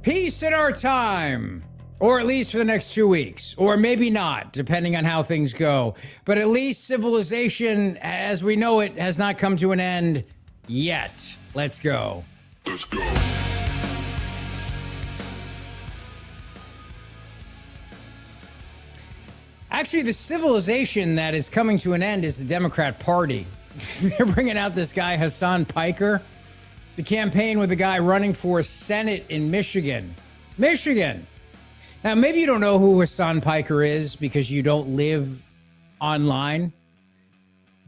Peace in our time, or at least for the next 2 weeks, or maybe not, depending on how things go. But at least civilization, as we know it, has not come to an end yet. Let's go. Let's go. Actually, the civilization that is coming to an end is the Democrat Party. They're bringing out this guy, Hassan Piker, to campaign with a guy running for Senate in Michigan. Michigan. Now, maybe you don't know who Hassan Piker is because you don't live online.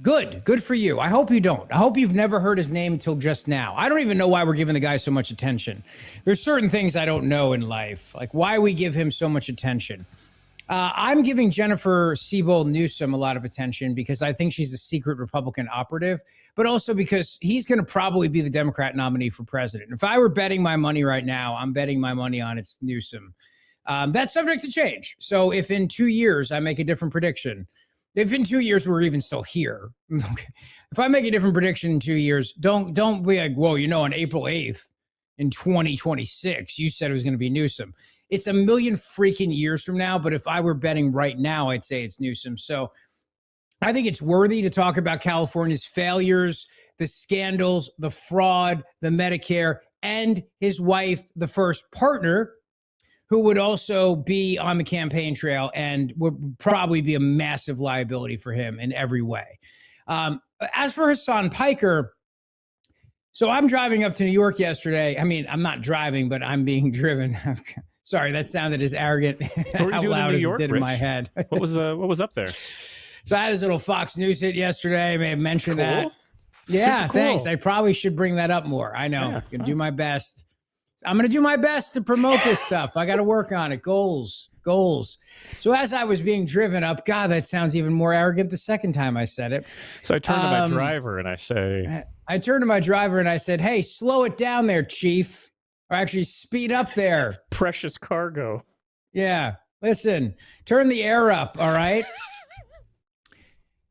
Good for you. I hope you don't. I hope you've never heard his name until just now. I don't even know why we're giving the guy so much attention. There's certain things I don't know in life, like why we give him so much attention. I'm giving Jennifer Sebel Newsom a lot of attention because I think she's a secret Republican operative, but also because he's going to probably be the Democrat nominee for president. If I were betting my money right now, I'm betting my money on it's Newsom. That's subject to change. So if in 2 years I make a different prediction, if in 2 years we're even still here, if I make a different prediction in 2 years, don't be like, whoa, on April 8th in 2026, you said it was going to be Newsom. It's a million freaking years from now, but if I were betting right now, I'd say it's Newsom. So I think it's worthy to talk about California's failures, the scandals, the fraud, the Medicare, and his wife, the first partner, who would also be on the campaign trail and would probably be a massive liability for him in every way. As for Hassan Piker, so I'm driving up to New York yesterday. I mean, I'm not driving, but I'm being driven. Sorry, that sounded as arrogant out loud as it did in my head. What was up there? So I had this little Fox News hit yesterday. I may have mentioned that. Yeah, Super cool. Thanks. I probably should bring that up more. I know. I'm going to do my best. I'm going to do my best to promote this stuff. I got to work on it. Goals. So as I was being driven up, God, that sounds even more arrogant the second time I said it. So I turned to my driver and I say... I turned to my driver and I said, hey, slow it down there, Chief. Or actually speed up there. Precious cargo. Yeah. Listen, turn the air up, all right?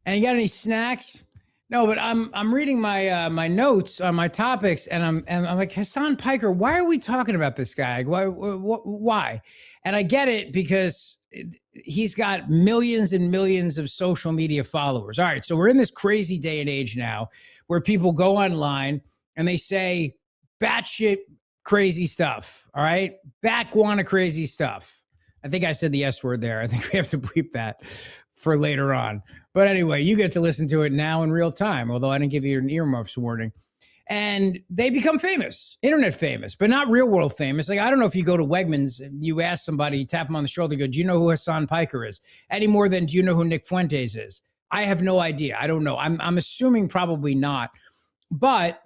And you got any snacks? No, but I'm reading my my notes on my topics, and I'm like, Hassan Piker, why are we talking about this guy? Why? And I get it because he's got millions and millions of social media followers. All right, so we're in this crazy day and age now where people go online and they say batshit crazy stuff. All right, backwanna crazy stuff. I think I said the S word there. I think we have to bleep that for later on. But anyway, you get to listen to it now in real time, although I didn't give you an earmuffs warning. And they become famous, internet famous, but not real world famous. Like, I don't know if you go to Wegmans, you ask somebody, you tap them on the shoulder, go, do you know who Hassan Piker is? Any more than do you know who Nick Fuentes is? I have no idea. I don't know. I'm assuming probably not. But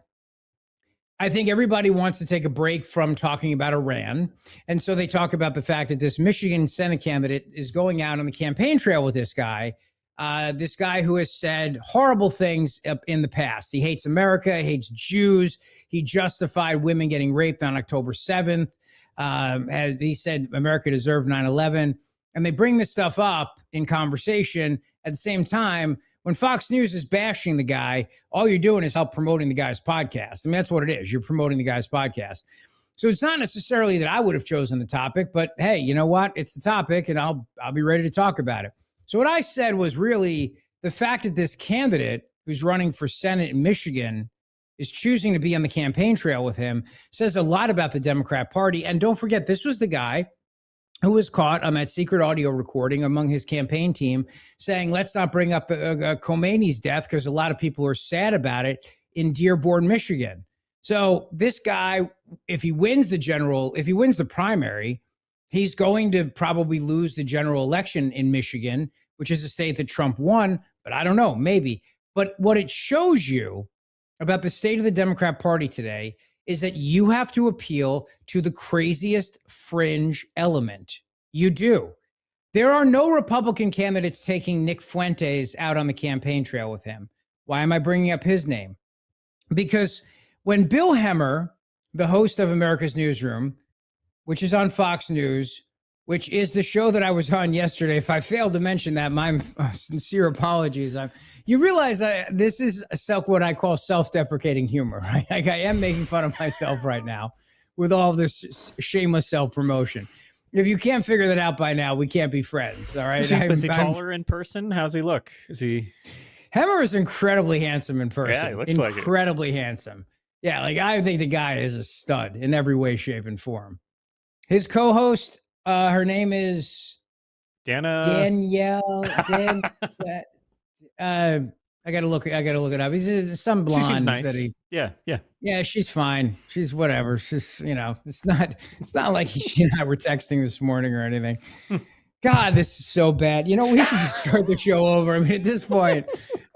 I think everybody wants to take a break from talking about Iran. And so they talk about the fact that this Michigan Senate candidate is going out on the campaign trail with this guy who has said horrible things in the past. He hates America, he hates Jews. He justified women getting raped on October 7th. He said America deserved 9/11. And they bring this stuff up in conversation at the same time. When Fox News is bashing the guy, all you're doing is help promoting the guy's podcast. I mean, that's what it is. You're promoting the guy's podcast. So it's not necessarily that I would have chosen the topic, but hey, you know what? It's the topic, and I'll be ready to talk about it. So what I said was really the fact that this candidate who's running for Senate in Michigan is choosing to be on the campaign trail with him says a lot about the Democrat Party. And don't forget, this was the guy who was caught on that secret audio recording among his campaign team saying, let's not bring up Khomeini's death because a lot of people are sad about it in Dearborn, Michigan. So this guy, if he wins the primary, he's going to probably lose the general election in Michigan, which is a state that Trump won, but I don't know, maybe. But what it shows you about the state of the Democrat Party today is that you have to appeal to the craziest fringe element. You do. There are no Republican candidates taking Nick Fuentes out on the campaign trail with him. Why am I bringing up his name? Because when Bill Hemmer, the host of America's Newsroom, which is on Fox News, which is the show that I was on yesterday. If I failed to mention that, my sincere apologies. You realize this is what I call self-deprecating humor, right? Like, I am making fun of myself right now, with all this shameless self-promotion. If you can't figure that out by now, we can't be friends. All right. Is he taller in person? How's he look? Is he? Hemmer is incredibly handsome in person. Yeah, he looks incredibly handsome. Yeah, like I think the guy is a stud in every way, shape, and form. His co-host, her name is Danielle. I gotta look it up. He's some blonde. She seems nice. Yeah. She's fine. She's whatever. She's it's not like she and I were texting this morning or anything. God, this is so bad. We should just start the show over. I mean, at this point,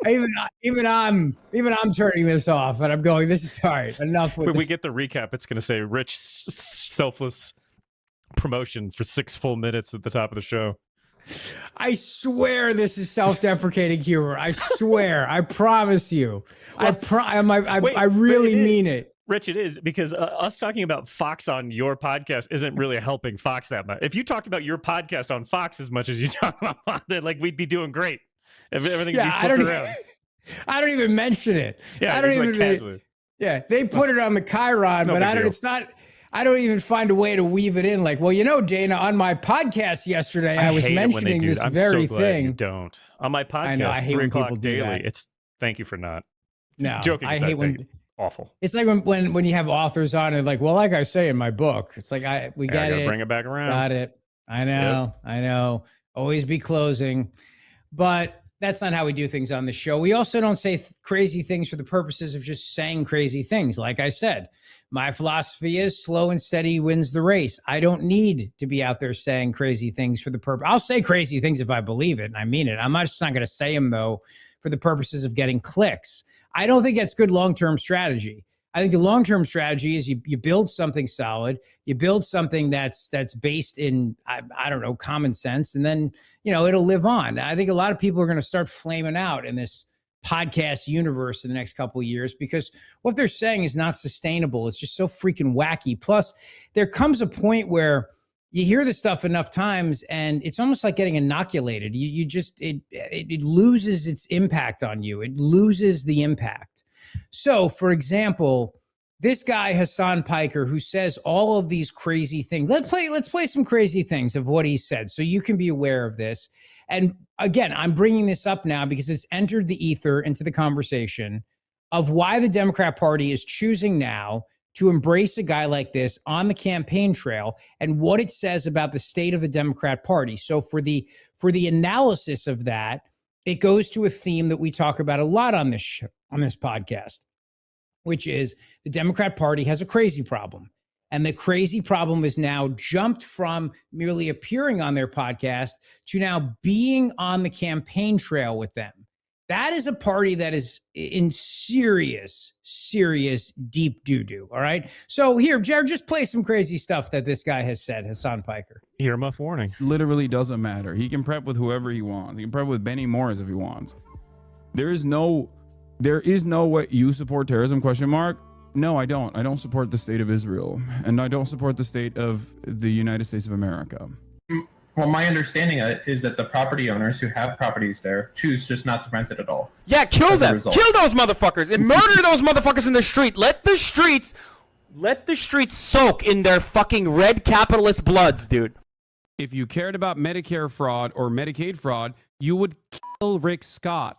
even I'm turning this off, and I'm going. This is all right. Enough with. When we get the recap, it's going to say "rich, selfless promotion" for 6 full minutes at the top of the show. I swear this is self-deprecating humor. I swear. I promise you. Well, I really mean it. Rich, it is, because us talking about Fox on your podcast isn't really helping Fox that much. If you talked about your podcast on Fox as much as you talk about that, like, we'd be doing great. If everything would be flipped around. I don't even mention it. Yeah, I don't even. Casually. They put it on the Chiron, but I don't. It's not. I don't even find a way to weave it in. Like, well, Dana, on my podcast yesterday, I was mentioning this very thing. You don't. On my podcast, I know, I hate 3 when o'clock people do daily. that. It's thank you for not. No, joking. I hate when awful. It's like when you have authors on and like, well, like I say in my book, it's like we got it. Bring it back around. Got it. I know. Always be closing, but that's not how we do things on the show. We also don't say crazy things for the purposes of just saying crazy things. Like I said, my philosophy is slow and steady wins the race. I don't need to be out there saying crazy things for the purpose. I'll say crazy things if I believe it and I mean it. I'm just not going to say them, though, for the purposes of getting clicks. I don't think that's good long-term strategy. I think the long-term strategy is you build something solid, you build something that's based in, I don't know, common sense, and then, it'll live on. I think a lot of people are going to start flaming out in this podcast universe in the next couple of years because what they're saying is not sustainable. It's just so freaking wacky. Plus, there comes a point where you hear this stuff enough times and it's almost like getting inoculated. It loses its impact on you. It loses the impact. So, for example, this guy, Hassan Piker, who says all of these crazy things. Let's play some crazy things of what he said so you can be aware of this. And again, I'm bringing this up now because it's entered the ether into the conversation of why the Democrat Party is choosing now to embrace a guy like this on the campaign trail and what it says about the state of the Democrat Party. So for the analysis of that, it goes to a theme that we talk about a lot on this show, on this podcast, which is the Democrat Party has a crazy problem. And the crazy problem is now jumped from merely appearing on their podcast to now being on the campaign trail with them. That is a party that is in serious deep doo-doo, all right? So here, Jared, just play some crazy stuff that this guy has said, Hassan Piker. Earmuff warning. Literally doesn't matter. He can prep with whoever he wants. He can prep with Benny Morris if he wants. There is no what you support terrorism, ? No, I don't. I don't support the state of Israel. And I don't support the state of the United States of America. Well, my understanding is that the property owners who have properties there choose just not to rent it at all. Yeah, kill them. Kill those motherfuckers and murder those motherfuckers in the street. Let the streets soak in their fucking red capitalist bloods, dude. If you cared about Medicare fraud or Medicaid fraud, you would kill Rick Scott.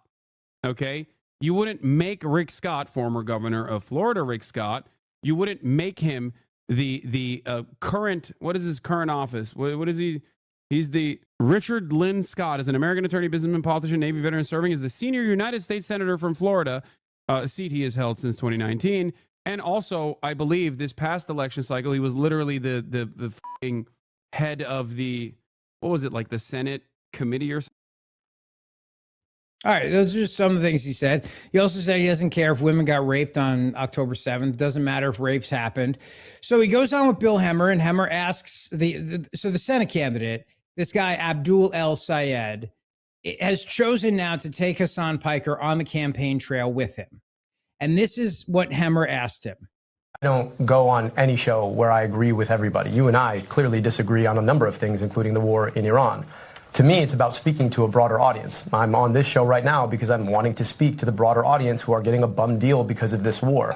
Okay? You wouldn't make Rick Scott, former governor of Florida, Rick Scott, you wouldn't make him the current, what is his current office? What is he? He's the Richard Lynn Scott, is an American attorney, businessman, politician, Navy veteran, serving as the senior United States senator from Florida, a seat he has held since 2019. And also, I believe this past election cycle, he was literally the f***ing head of the, what was it, like the Senate committee or something? All right, those are just some of the things he said. He also said he doesn't care if women got raped on October 7th. Doesn't matter if rapes happened. So he goes on with Bill Hemmer, and Hemmer asks the Senate candidate, this guy Abdul El Sayed, has chosen now to take Hassan Piker on the campaign trail with him. And this is what Hemmer asked him. I don't go on any show where I agree with everybody. You and I clearly disagree on a number of things, including the war in Iran. To me, it's about speaking to a broader audience. I'm on this show right now because I'm wanting to speak to the broader audience who are getting a bum deal because of this war.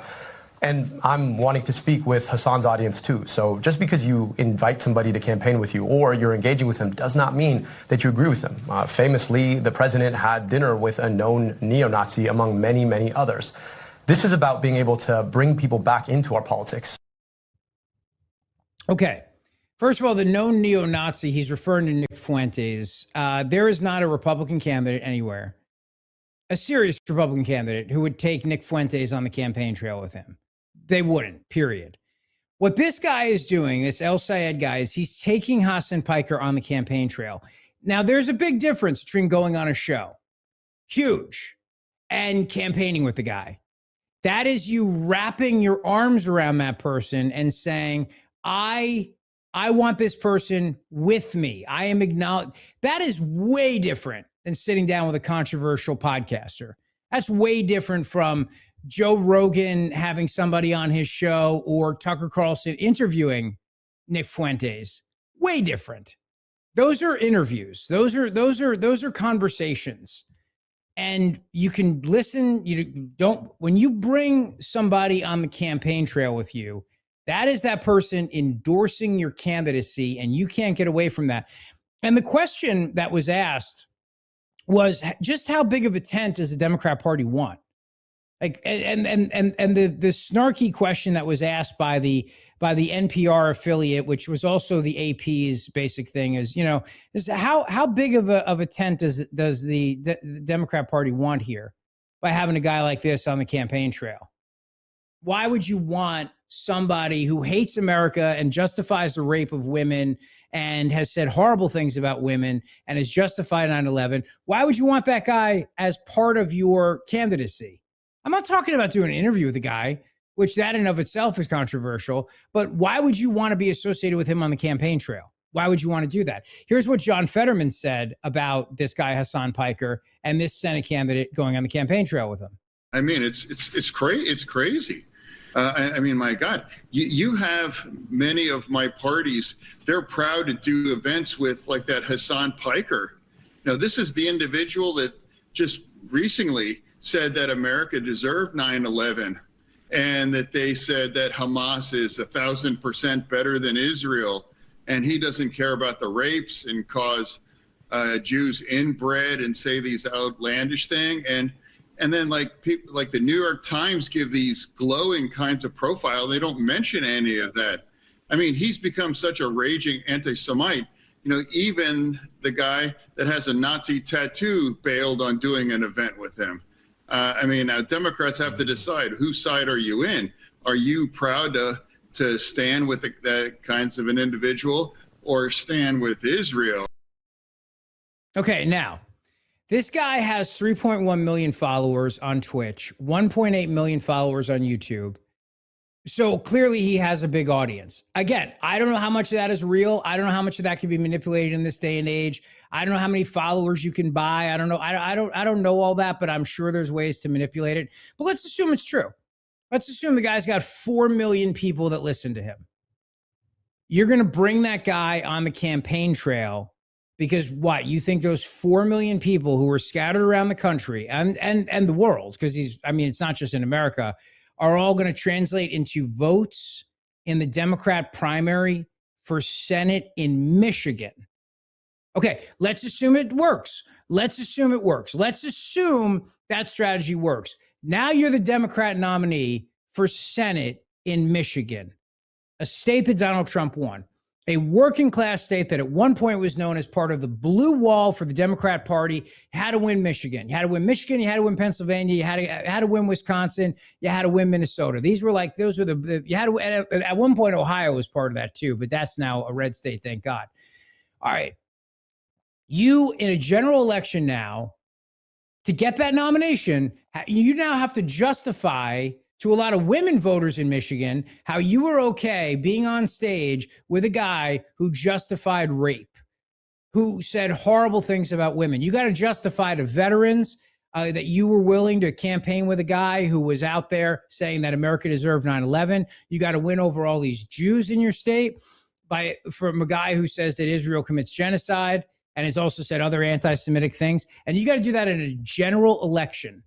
And I'm wanting to speak with Hassan's audience too. So just because you invite somebody to campaign with you or you're engaging with them does not mean that you agree with them. Famously, the president had dinner with a known neo-Nazi among many, many others. This is about being able to bring people back into our politics. Okay. First of all, the known neo-Nazi, he's referring to Nick Fuentes. There is not a Republican candidate anywhere, a serious Republican candidate, who would take Nick Fuentes on the campaign trail with him. They wouldn't, period. What this guy is doing, this El Sayed guy, is he's taking Hassan Piker on the campaign trail. Now, there's a big difference between going on a show, huge, and campaigning with the guy. That is you wrapping your arms around that person and saying, I want this person with me. I am acknowledged. That is way different than sitting down with a controversial podcaster. That's way different from Joe Rogan having somebody on his show or Tucker Carlson interviewing Nick Fuentes. Way different. Those are interviews. Those are conversations. And you can listen. When you bring somebody on the campaign trail with you, that is that person endorsing your candidacy, and you can't get away from that. And the question that was asked was just how big of a tent does the Democrat Party want? Like, and the snarky question that was asked by the NPR affiliate, which was also the AP's basic thing, is, is how big of a tent does the Democrat Party want here by having a guy like this on the campaign trail? Why would you want somebody who hates America and justifies the rape of women and has said horrible things about women and has justified 9/11? Why would you want that guy as part of your candidacy? I'm not talking about doing an interview with the guy, which that in of itself is controversial, but why would you want to be associated with him on the campaign trail? Why would you want to do that? Here's what John Fetterman said about this guy, Hassan Piker, and this Senate candidate going on the campaign trail with him. I mean, it's crazy. I mean, my God, you have many of my parties, they're proud to do events with like that Hassan Piker. This is the individual that just recently said that America deserved 9/11 and that they said that Hamas is 1,000% better than Israel. And he doesn't care about the rapes and cause Jews inbred and say these outlandish things. And then like people like the New York Times give these glowing kinds of profile. They don't mention any of that. I mean, he's become such a raging anti-Semite. Even the guy that has a Nazi tattoo bailed on doing an event with him. I mean, now Democrats have to decide whose side are you in? Are you proud to stand with that kinds of an individual or stand with Israel? Okay, now, this guy has 3.1 million followers on Twitch, 1.8 million followers on YouTube. So clearly he has a big audience. Again, I don't know how much of that is real. I don't know how much of that can be manipulated in this day and age. I don't know how many followers you can buy. I don't know. I don't know all that, but I'm sure there's ways to manipulate it. But let's assume it's true. Let's assume the guy's got 4 million people that listen to him. You're going to bring that guy on the campaign trail because what? You think those 4 million people who are scattered around the country and the world, because it's not just in America, are all going to translate into votes in the Democrat primary for Senate in Michigan. Okay, let's assume it works. Let's assume that strategy works. Now you're the Democrat nominee for Senate in Michigan, a state that Donald Trump won, a working class state that at one point was known as part of the blue wall for the Democrat Party. You had to win Michigan. You had to win Michigan. You had to win Pennsylvania. You had to win Wisconsin. You had to win Minnesota. You had to, at one point, Ohio was part of that too, but that's now a red state, thank God. All right. You, in a general election now, to get that nomination, you now have to justify to a lot of women voters in Michigan how you were okay being on stage with a guy who justified rape, who said horrible things about women. You got to justify to veterans that you were willing to campaign with a guy who was out there saying that America deserved 9/11. You got to win over all these Jews in your state from a guy who says that Israel commits genocide and has also said other anti-Semitic things. And you got to do that in a general election.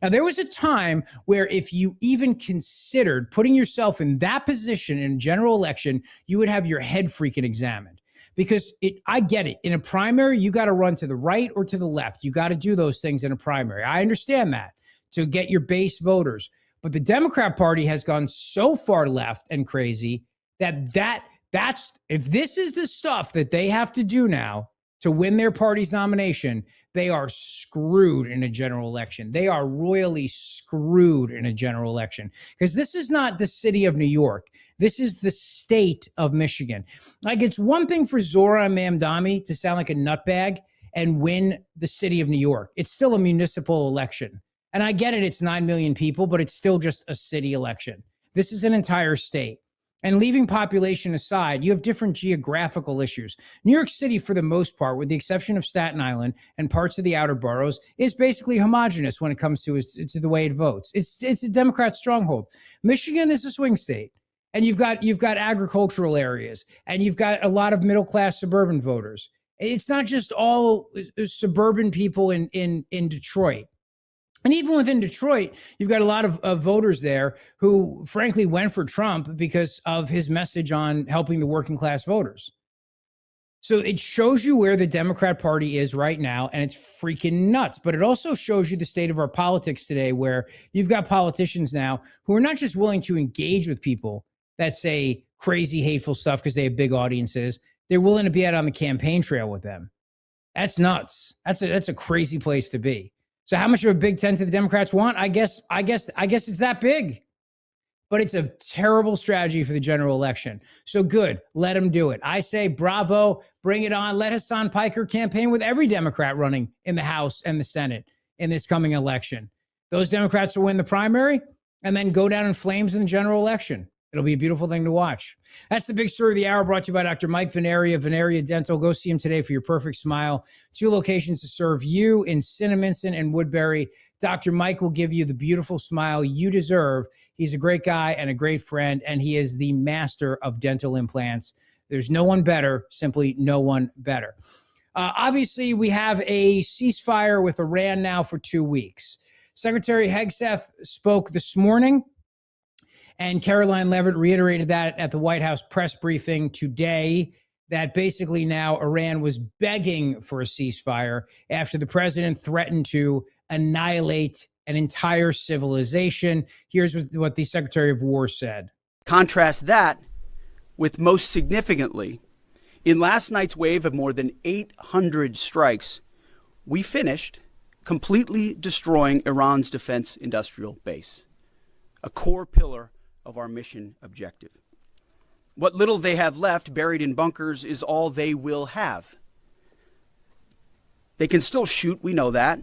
Now, there was a time where if you even considered putting yourself in that position in a general election, you would have your head freaking examined. Because I get it. In a primary, you got to run to the right or to the left. You got to do those things in a primary. I understand that to get your base voters. But the Democrat Party has gone so far left and crazy that's if this is the stuff that they have to do now to win their party's nomination, they are screwed in a general election. They are royally screwed in a general election because this is not the city of New York. This is the state of Michigan. Like, it's one thing for Zora and Mamdami to sound like a nutbag and win the city of New York. It's still a municipal election. And I get it, it's 9 million people, but it's still just a city election. This is an entire state. And leaving population aside, you have different geographical issues. New York City, for the most part, with the exception of Staten Island and parts of the outer boroughs, is basically homogenous when it comes to the way it votes. It's a Democrat stronghold. Michigan is a swing state. And you've got agricultural areas, and you've got a lot of middle-class suburban voters. It's not just all suburban people in Detroit. And even within Detroit, you've got a lot of voters there who, frankly, went for Trump because of his message on helping the working class voters. So it shows you where the Democrat Party is right now, and it's freaking nuts. But it also shows you the state of our politics today, where you've got politicians now who are not just willing to engage with people that say crazy, hateful stuff because they have big audiences. They're willing to be out on the campaign trail with them. That's nuts. That's a crazy place to be. So how much of a Big Tent do the Democrats want? I guess it's that big. But it's a terrible strategy for the general election. So good, let them do it. I say bravo, bring it on. Let Hassan Piker campaign with every Democrat running in the House and the Senate in this coming election. Those Democrats will win the primary and then go down in flames in the general election. It'll be a beautiful thing to watch. That's the big story of the hour, brought to you by Dr. Mike Veneria, Veneria Dental. Go see him today for your perfect smile. 2 locations to serve you in Cinnaminson and Woodbury. Dr. Mike will give you the beautiful smile you deserve. He's a great guy and a great friend, and he is the master of dental implants. There's no one better, simply no one better. Obviously, we have a ceasefire with Iran now for 2 weeks. Secretary Hegseth spoke this morning, and Caroline Leavitt reiterated that at the White House press briefing today, that basically now Iran was begging for a ceasefire after the president threatened to annihilate an entire civilization. Here's what the Secretary of War said. Contrast that with, most significantly, in last night's wave of more than 800 strikes, we finished completely destroying Iran's defense industrial base, a core pillar of our mission objective. What little they have left buried in bunkers is all they will have. They can still shoot, we know that.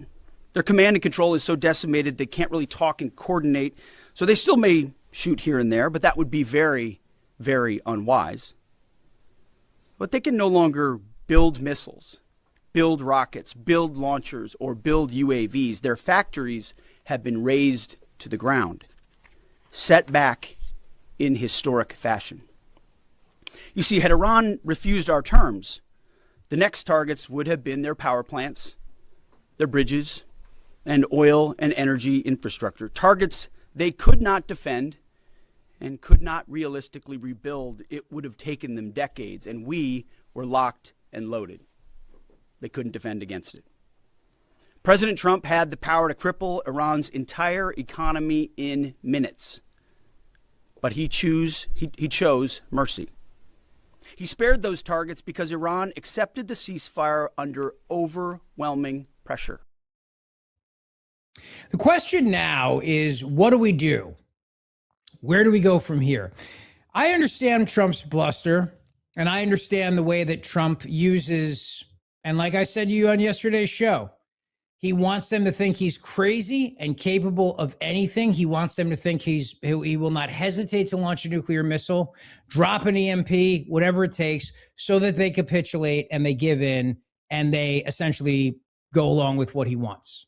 Their command and control is so decimated they can't really talk and coordinate, so they still may shoot here and there, but that would be very, very unwise. But they can no longer build missiles, build rockets, build launchers, or build UAVs. Their factories have been razed to the ground, set back in historic fashion. You see, had Iran refused our terms, the next targets would have been their power plants, their bridges, and oil and energy infrastructure, targets they could not defend and could not realistically rebuild. It would have taken them decades, and we were locked and loaded. They couldn't defend against it. President Trump had the power to cripple Iran's entire economy in minutes, but he chose mercy. He spared those targets because Iran accepted the ceasefire under overwhelming pressure. The question now is, what do we do? Where do we go from here? I understand Trump's bluster, and I understand the way that Trump uses, and like I said to you on yesterday's show, he wants them to think he's crazy and capable of anything. He wants them to think he will not hesitate to launch a nuclear missile, drop an EMP, whatever it takes, so that they capitulate and they give in and they essentially go along with what he wants.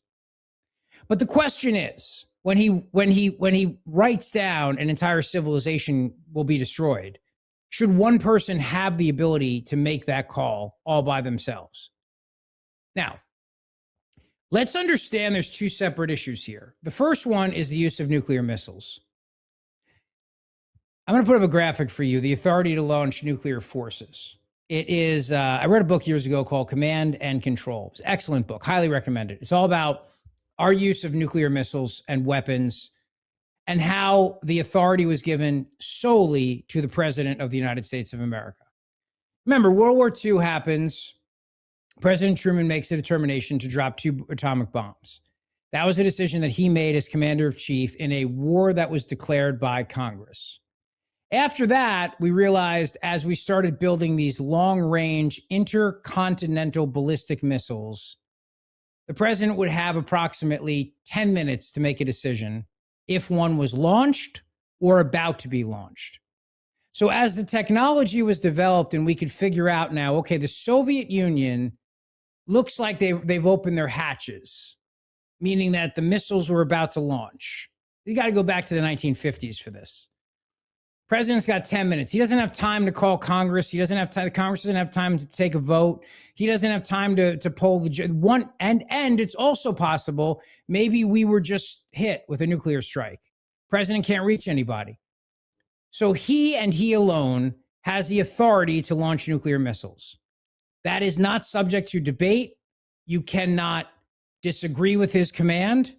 But the question is, when he writes down an entire civilization will be destroyed, should one person have the ability to make that call all by themselves? Now, Let's understand there's two separate issues here. The first one is the use of nuclear missiles. I'm going to put up a graphic for you, the authority to launch nuclear forces. It is, I read a book years ago called Command and Control. It's an excellent book, highly recommend it. It's all about our use of nuclear missiles and weapons and how the authority was given solely to the President of the United States of America. Remember, World War II happens. President Truman makes a determination to drop 2 atomic bombs. That was a decision that he made as commander in chief in a war that was declared by Congress. After that, we realized as we started building these long-range intercontinental ballistic missiles, the president would have approximately 10 minutes to make a decision if one was launched or about to be launched. So as the technology was developed and we could figure out now, okay, the Soviet Union looks like they've opened their hatches, meaning that the missiles were about to launch. You got to go back to the 1950s for this. President's got 10 minutes. He doesn't have time to call Congress. He doesn't have time. Congress doesn't have time to take a vote. He doesn't have time to poll the one. And it's also possible maybe we were just hit with a nuclear strike. President can't reach anybody. So he and he alone has the authority to launch nuclear missiles. That is not subject to debate. You cannot disagree with his command.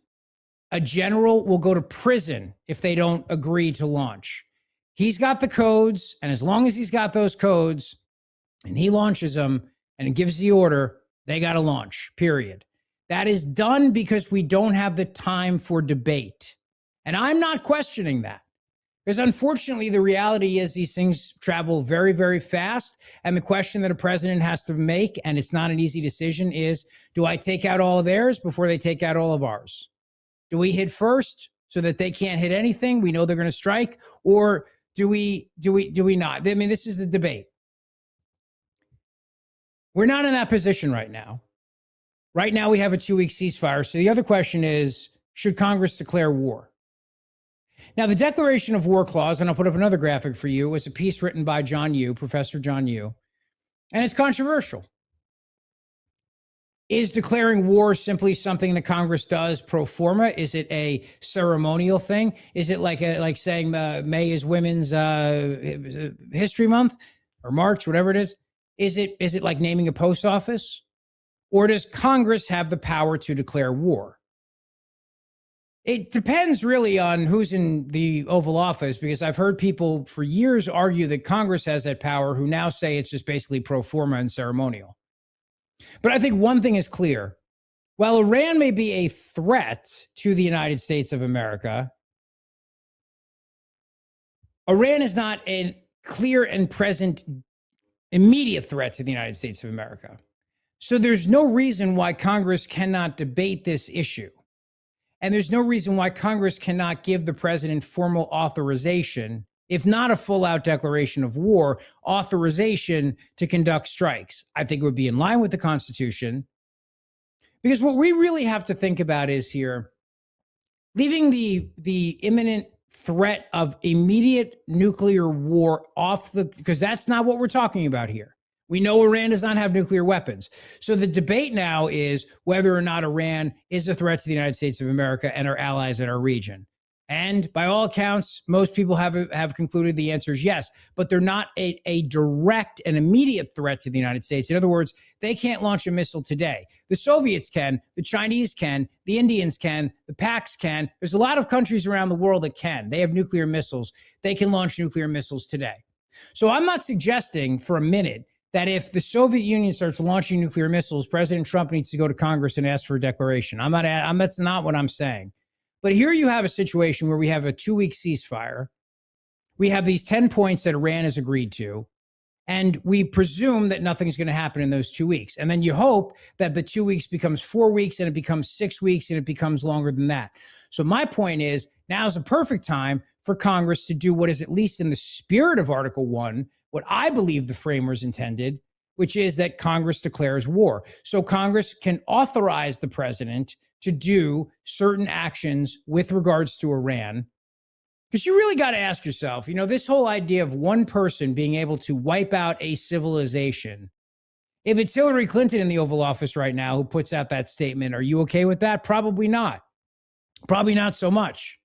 A general will go to prison if they don't agree to launch. He's got the codes, and as long as he's got those codes and he launches them and gives the order, they got to launch, period. That is done because we don't have the time for debate. And I'm not questioning that. Because unfortunately, the reality is these things travel very, very fast. And the question that a president has to make, and it's not an easy decision, is, do I take out all of theirs before they take out all of ours? Do we hit first so that they can't hit anything? We know they're going to strike. Or do we not? I mean, this is the debate. We're not in that position right now. Right now, we have a 2-week ceasefire. So the other question is, should Congress declare war? Now, the declaration of war clause, and I'll put up another graphic for you, was a piece written by John Yoo, Professor John Yoo, and it's controversial. Is declaring war simply something that Congress does pro forma? Is it a ceremonial thing? Is it like saying May is Women's History Month or March, whatever it is? Is it like naming a post office? Or does Congress have the power to declare war? It depends really on who's in the Oval Office, because I've heard people for years argue that Congress has that power who now say it's just basically pro forma and ceremonial. But I think one thing is clear. While Iran may be a threat to the United States of America, Iran is not a clear and present immediate threat to the United States of America. So there's no reason why Congress cannot debate this issue. And there's no reason why Congress cannot give the president formal authorization, if not a full-out declaration of war, authorization to conduct strikes. I think it would be in line with the Constitution. Because what we really have to think about is here, leaving the imminent threat of immediate nuclear war off because that's not what we're talking about here. We know Iran does not have nuclear weapons. So the debate now is whether or not Iran is a threat to the United States of America and our allies in our region. And by all accounts, most people have concluded the answer is yes, but they're not a direct and immediate threat to the United States. In other words, they can't launch a missile today. The Soviets can, the Chinese can, the Indians can, the Pacs can. There's a lot of countries around the world that can. They have nuclear missiles. They can launch nuclear missiles today. So I'm not suggesting for a minute that if the Soviet Union starts launching nuclear missiles, President Trump needs to go to Congress and ask for a declaration. That's not what I'm saying. But here you have a situation where we have a 2-week ceasefire. We have these 10 points that Iran has agreed to, and we presume that nothing's going to happen in those 2 weeks. And then you hope that the 2 weeks becomes 4 weeks, and it becomes 6 weeks, and it becomes longer than that. So my point is, now's a perfect time for Congress to do what is, at least in the spirit of Article 1, what I believe the framers intended, which is that Congress declares war. So Congress can authorize the president to do certain actions with regards to Iran. Because you really got to ask yourself, this whole idea of one person being able to wipe out a civilization If it's Hillary Clinton in the Oval Office right now who puts out that statement, are you okay with that? Probably not. Probably not so much.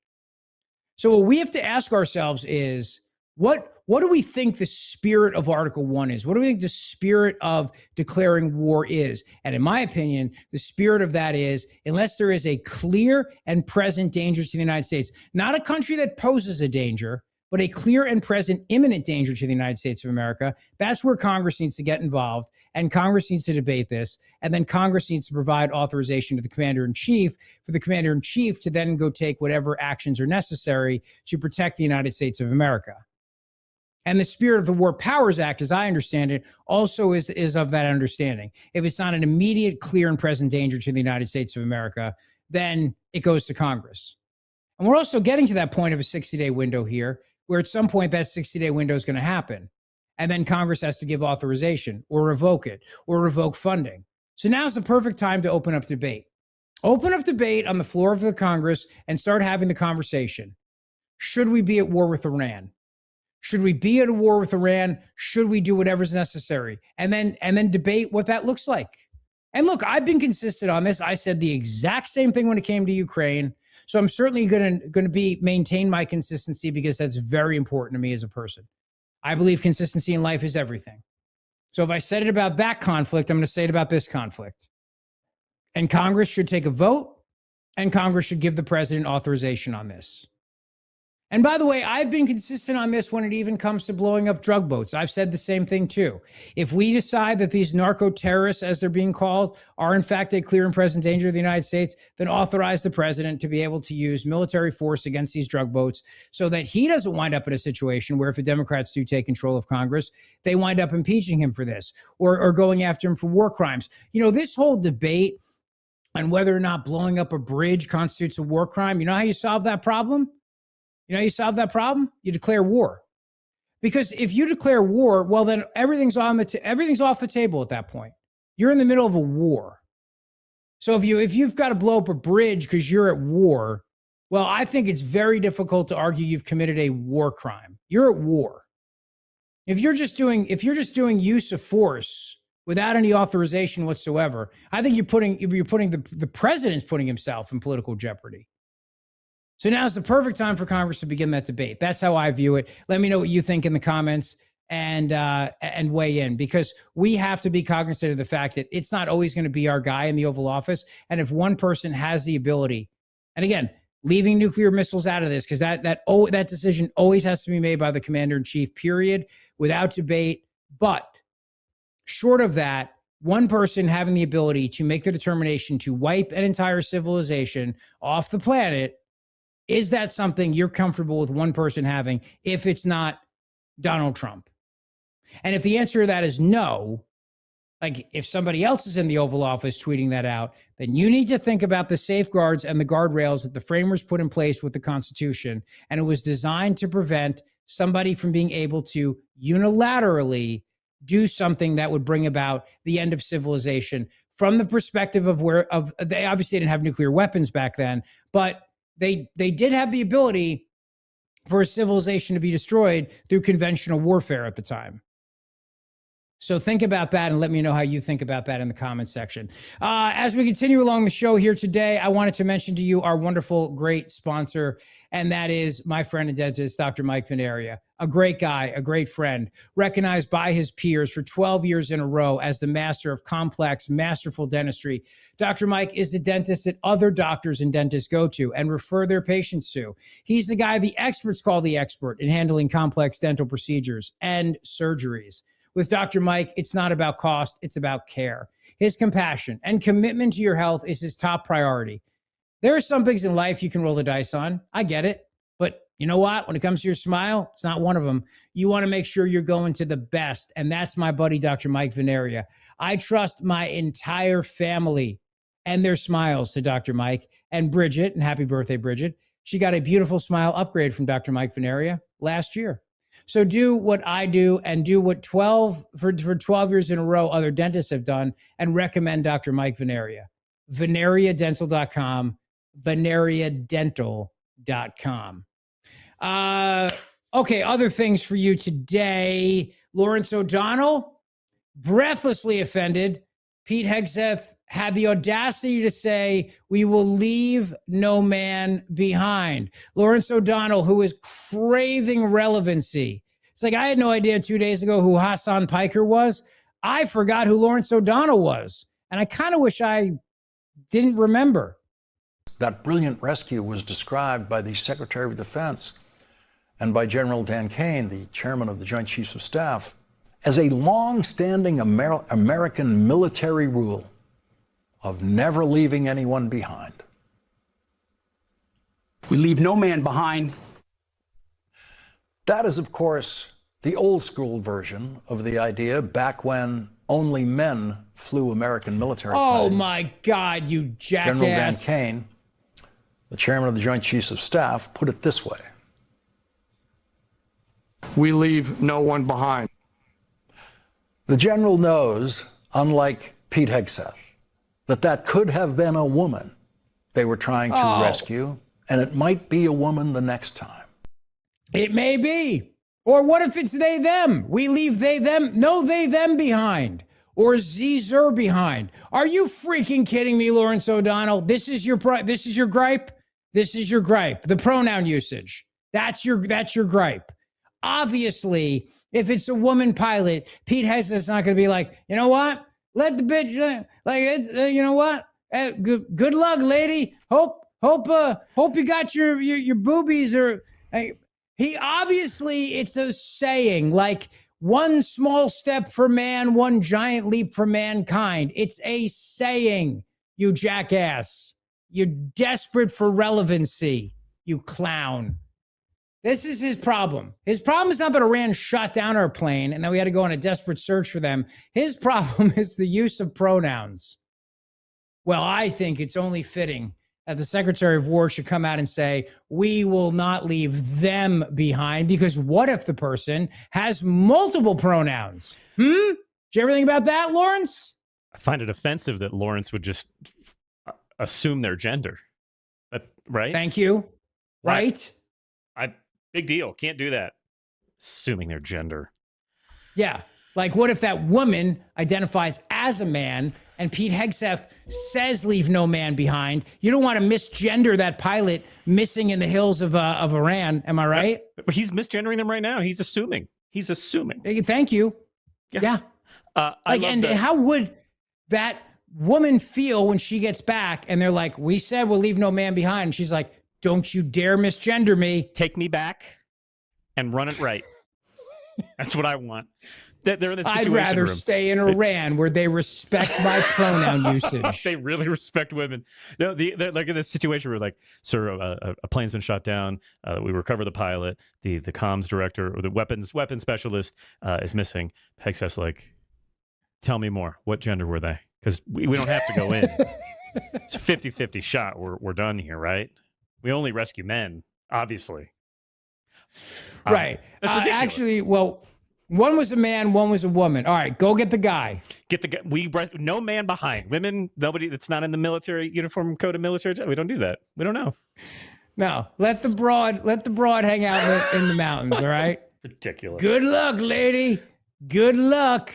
So what we have to ask ourselves is, what do we think the spirit of Article 1 is? What do we think the spirit of declaring war is? And in my opinion, the spirit of that is, unless there is a clear and present danger to the United States, not a country that poses a danger, but a clear and present imminent danger to the United States of America, that's where Congress needs to get involved, and Congress needs to debate this, and then Congress needs to provide authorization to the commander-in-chief for the commander-in-chief to then go take whatever actions are necessary to protect the United States of America. And the spirit of the War Powers Act, as I understand it, also is of that understanding. If it's not an immediate, clear, and present danger to the United States of America, then it goes to Congress. And we're also getting to that point of a 60-day window here, where at some point that 60-day window is going to happen. And then Congress has to give authorization or revoke it or revoke funding. So now's the perfect time to open up debate. Open up debate on the floor of the Congress and start having the conversation. Should we be at war with Iran? Should we be at a war with Iran? Should we do whatever's necessary? And then debate what that looks like. And look, I've been consistent on this. I said the exact same thing when it came to Ukraine. So I'm certainly going to maintain my consistency, because that's very important to me as a person. I believe consistency in life is everything. So if I said it about that conflict, I'm going to say it about this conflict. And Congress should take a vote, and Congress should give the president authorization on this. And by the way, I've been consistent on this when it even comes to blowing up drug boats. I've said the same thing too. If we decide that these narco-terrorists, as they're being called, are in fact a clear and present danger to the United States, then authorize the president to be able to use military force against these drug boats, so that he doesn't wind up in a situation where, if the Democrats do take control of Congress, they wind up impeaching him for this, or going after him for war crimes. You know, this whole debate on whether or not blowing up a bridge constitutes a war crime, you know how you solve that problem? You know how you solve that problem? You declare war. Because if you declare war, well, then everything's off the table at that point. You're in the middle of a war. So if you've got to blow up a bridge because you're at war, well, I think it's very difficult to argue you've committed a war crime. You're at war. If you're just doing use of force without any authorization whatsoever, I think the president's putting himself in political jeopardy. So now's the perfect time for Congress to begin that debate. That's how I view it. Let me know what you think in the comments, and weigh in, because we have to be cognizant of the fact that it's not always going to be our guy in the Oval Office. And if one person has the ability, and again, leaving nuclear missiles out of this, because that decision always has to be made by the commander-in-chief, period, without debate. But short of that, one person having the ability to make the determination to wipe an entire civilization off the planet, is that something you're comfortable with one person having, if it's not Donald Trump? And if the answer to that is no, like if somebody else is in the Oval Office tweeting that out, then you need to think about the safeguards and the guardrails that the framers put in place with the Constitution. And it was designed to prevent somebody from being able to unilaterally do something that would bring about the end of civilization, from the perspective of they obviously didn't have nuclear weapons back then, but they did have the ability for a civilization to be destroyed through conventional warfare at the time. So think about that and let me know how you think about that in the comments section. As we continue along the show here today, I wanted to mention to you our wonderful, great sponsor, and that is my friend and dentist, Dr. Mike Veneria. A great guy, a great friend, recognized by his peers for 12 years in a row as the master of complex, masterful dentistry. Dr. Mike is the dentist that other doctors and dentists go to and refer their patients to. He's the guy the experts call the expert in handling complex dental procedures and surgeries. With Dr. Mike, it's not about cost, it's about care. His compassion and commitment to your health is his top priority. There are some things in life you can roll the dice on. I get it. But you know what? When it comes to your smile, it's not one of them. You want to make sure you're going to the best. And that's my buddy, Dr. Mike Veneria. I trust my entire family and their smiles to Dr. Mike. And Bridget, and happy birthday, Bridget. She got a beautiful smile upgrade from Dr. Mike Veneria last year. So do what I do and do what 12 years in a row other dentists have done, and recommend Dr. Mike Veneria. VeneriaDental.com, VeneriaDental.com. Okay, other things for you today. Lawrence O'Donnell breathlessly offended, Pete Hegseth had the audacity to say, "We will leave no man behind." Lawrence O'Donnell, who is craving relevancy. It's like I had no idea 2 days ago who Hassan Piker was. I forgot who Lawrence O'Donnell was. And I kind of wish I didn't remember. That brilliant rescue was described by the Secretary of Defense and by General Dan Kane, the chairman of the Joint Chiefs of Staff, as a long-standing American military rule of never leaving anyone behind. We leave no man behind. That is, of course, the old school version of the idea back when only men flew American military planes. Oh my God, you jackass. General Dan Kane, the chairman of the Joint Chiefs of Staff, put it this way. We leave no one behind. The general knows, unlike Pete Hegseth, that could have been a woman they were trying to rescue, and it might be a woman the next time. It may be. Or what if it's they, them? We leave they, them, no they, them behind. Or Zer behind. Are you freaking kidding me, Lawrence O'Donnell? This is your gripe? This is your gripe. The pronoun usage. That's your gripe. Obviously, if it's a woman pilot, Pete Hegseth's not going to be like, you know what? Let the bitch, you know what? Good luck, lady. Hope you got your boobies or. He obviously, it's a saying like one small step for man, one giant leap for mankind. It's a saying, you jackass. You're desperate for relevancy, you clown. This is his problem. His problem is not that Iran shot down our plane and then we had to go on a desperate search for them. His problem is the use of pronouns. Well, I think it's only fitting that the Secretary of War should come out and say, we will not leave them behind, because what if the person has multiple pronouns? Did you ever think about that, Lawrence? I find it offensive that Lawrence would just assume their gender. Right? Thank you. Right? Big deal. Can't do that. Assuming their gender. Yeah. Like, what if that woman identifies as a man and Pete Hegseth says leave no man behind? You don't want to misgender that pilot missing in the hills of Iran. Am I right? But he's misgendering them right now. He's assuming. Thank you. Yeah. How would that woman feel when she gets back and they're like, we said we'll leave no man behind. And she's like, don't you dare misgender me. Take me back and run it right. That's what I want. They're in the situation I'd rather room. stay in Iran where they respect my pronoun usage. They really respect women. No, they're like in this situation where, like, sir, a plane's been shot down. We recover the pilot. The comms director or the weapons specialist is missing. Hegseth's like, tell me more. What gender were they? Because we don't have to go in. It's a 50-50 shot. We're done here, right? We only rescue men, obviously. Right. That's ridiculous. Actually, well, one was a man, one was a woman. All right, go get the guy. Get the guy. No man behind. Women, nobody that's not in the military uniform code of military. We don't do that. We don't know. No, let the broad hang out in the mountains, all right? Ridiculous. Good luck, lady. Good luck.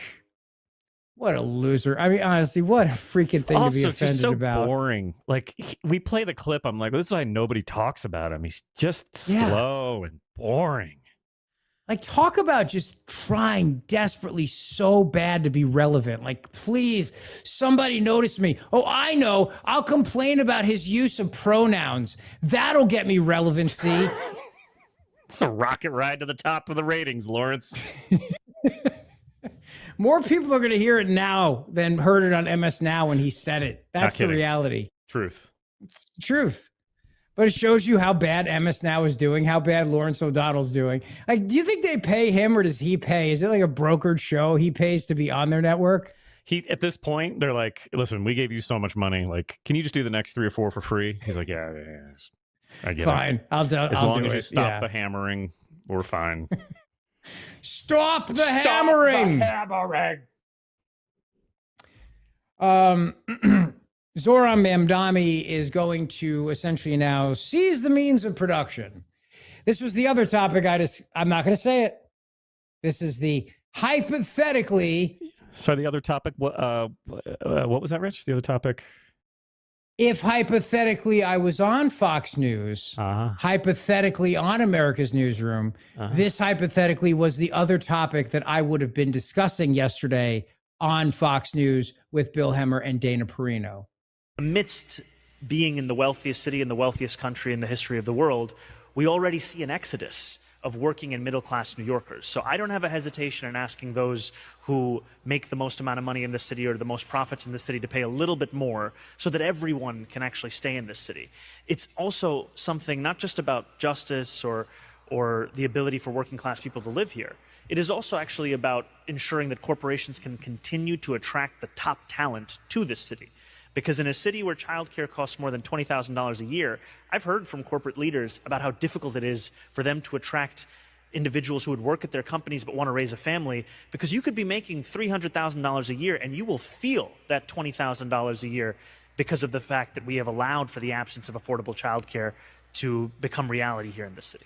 What a loser. I mean, honestly, what a freaking thing to be offended just so about. Boring. Like, we play the clip. I'm like, well, this is why nobody talks about him. He's just slow and boring. Like, talk about just trying desperately so bad to be relevant. Like, please, somebody notice me. Oh, I know. I'll complain about his use of pronouns. That'll get me relevancy. It's a rocket ride to the top of the ratings, Lawrence. More people are going to hear it now than heard it on MS Now when he said it. That's the reality. Truth. It's the truth. But it shows you how bad MS Now is doing, how bad Lawrence O'Donnell's doing. Like, do you think they pay him or does he pay? Is it like a brokered show he pays to be on their network? At this point, they're like, listen, we gave you so much money. Like, can you just do the next 3 or 4 for free? He's like, yeah. I get fine. it. I'll do it. As long as you stop the hammering, we're fine. Stop the hammering. Zora Mamdami is going to essentially now seize the means of production. This was the other topic I'm not going to say it. This is the hypothetically So the other topic, what was that, Rich? The other topic? If hypothetically I was on Fox News, hypothetically on America's Newsroom, this hypothetically was the other topic that I would have been discussing yesterday on Fox News with Bill Hemmer and Dana Perino. Amidst being in the wealthiest city in the wealthiest country in the history of the world, we already see an exodus of working and middle-class New Yorkers. So I don't have a hesitation in asking those who make the most amount of money in the city or the most profits in the city to pay a little bit more so that everyone can actually stay in this city. It's also something not just about justice or the ability for working-class people to live here. It is also actually about ensuring that corporations can continue to attract the top talent to this city. Because in a city where childcare costs more than $20,000 a year, I've heard from corporate leaders about how difficult it is for them to attract individuals who would work at their companies but want to raise a family, because you could be making $300,000 a year and you will feel that $20,000 a year because of the fact that we have allowed for the absence of affordable childcare to become reality here in this city.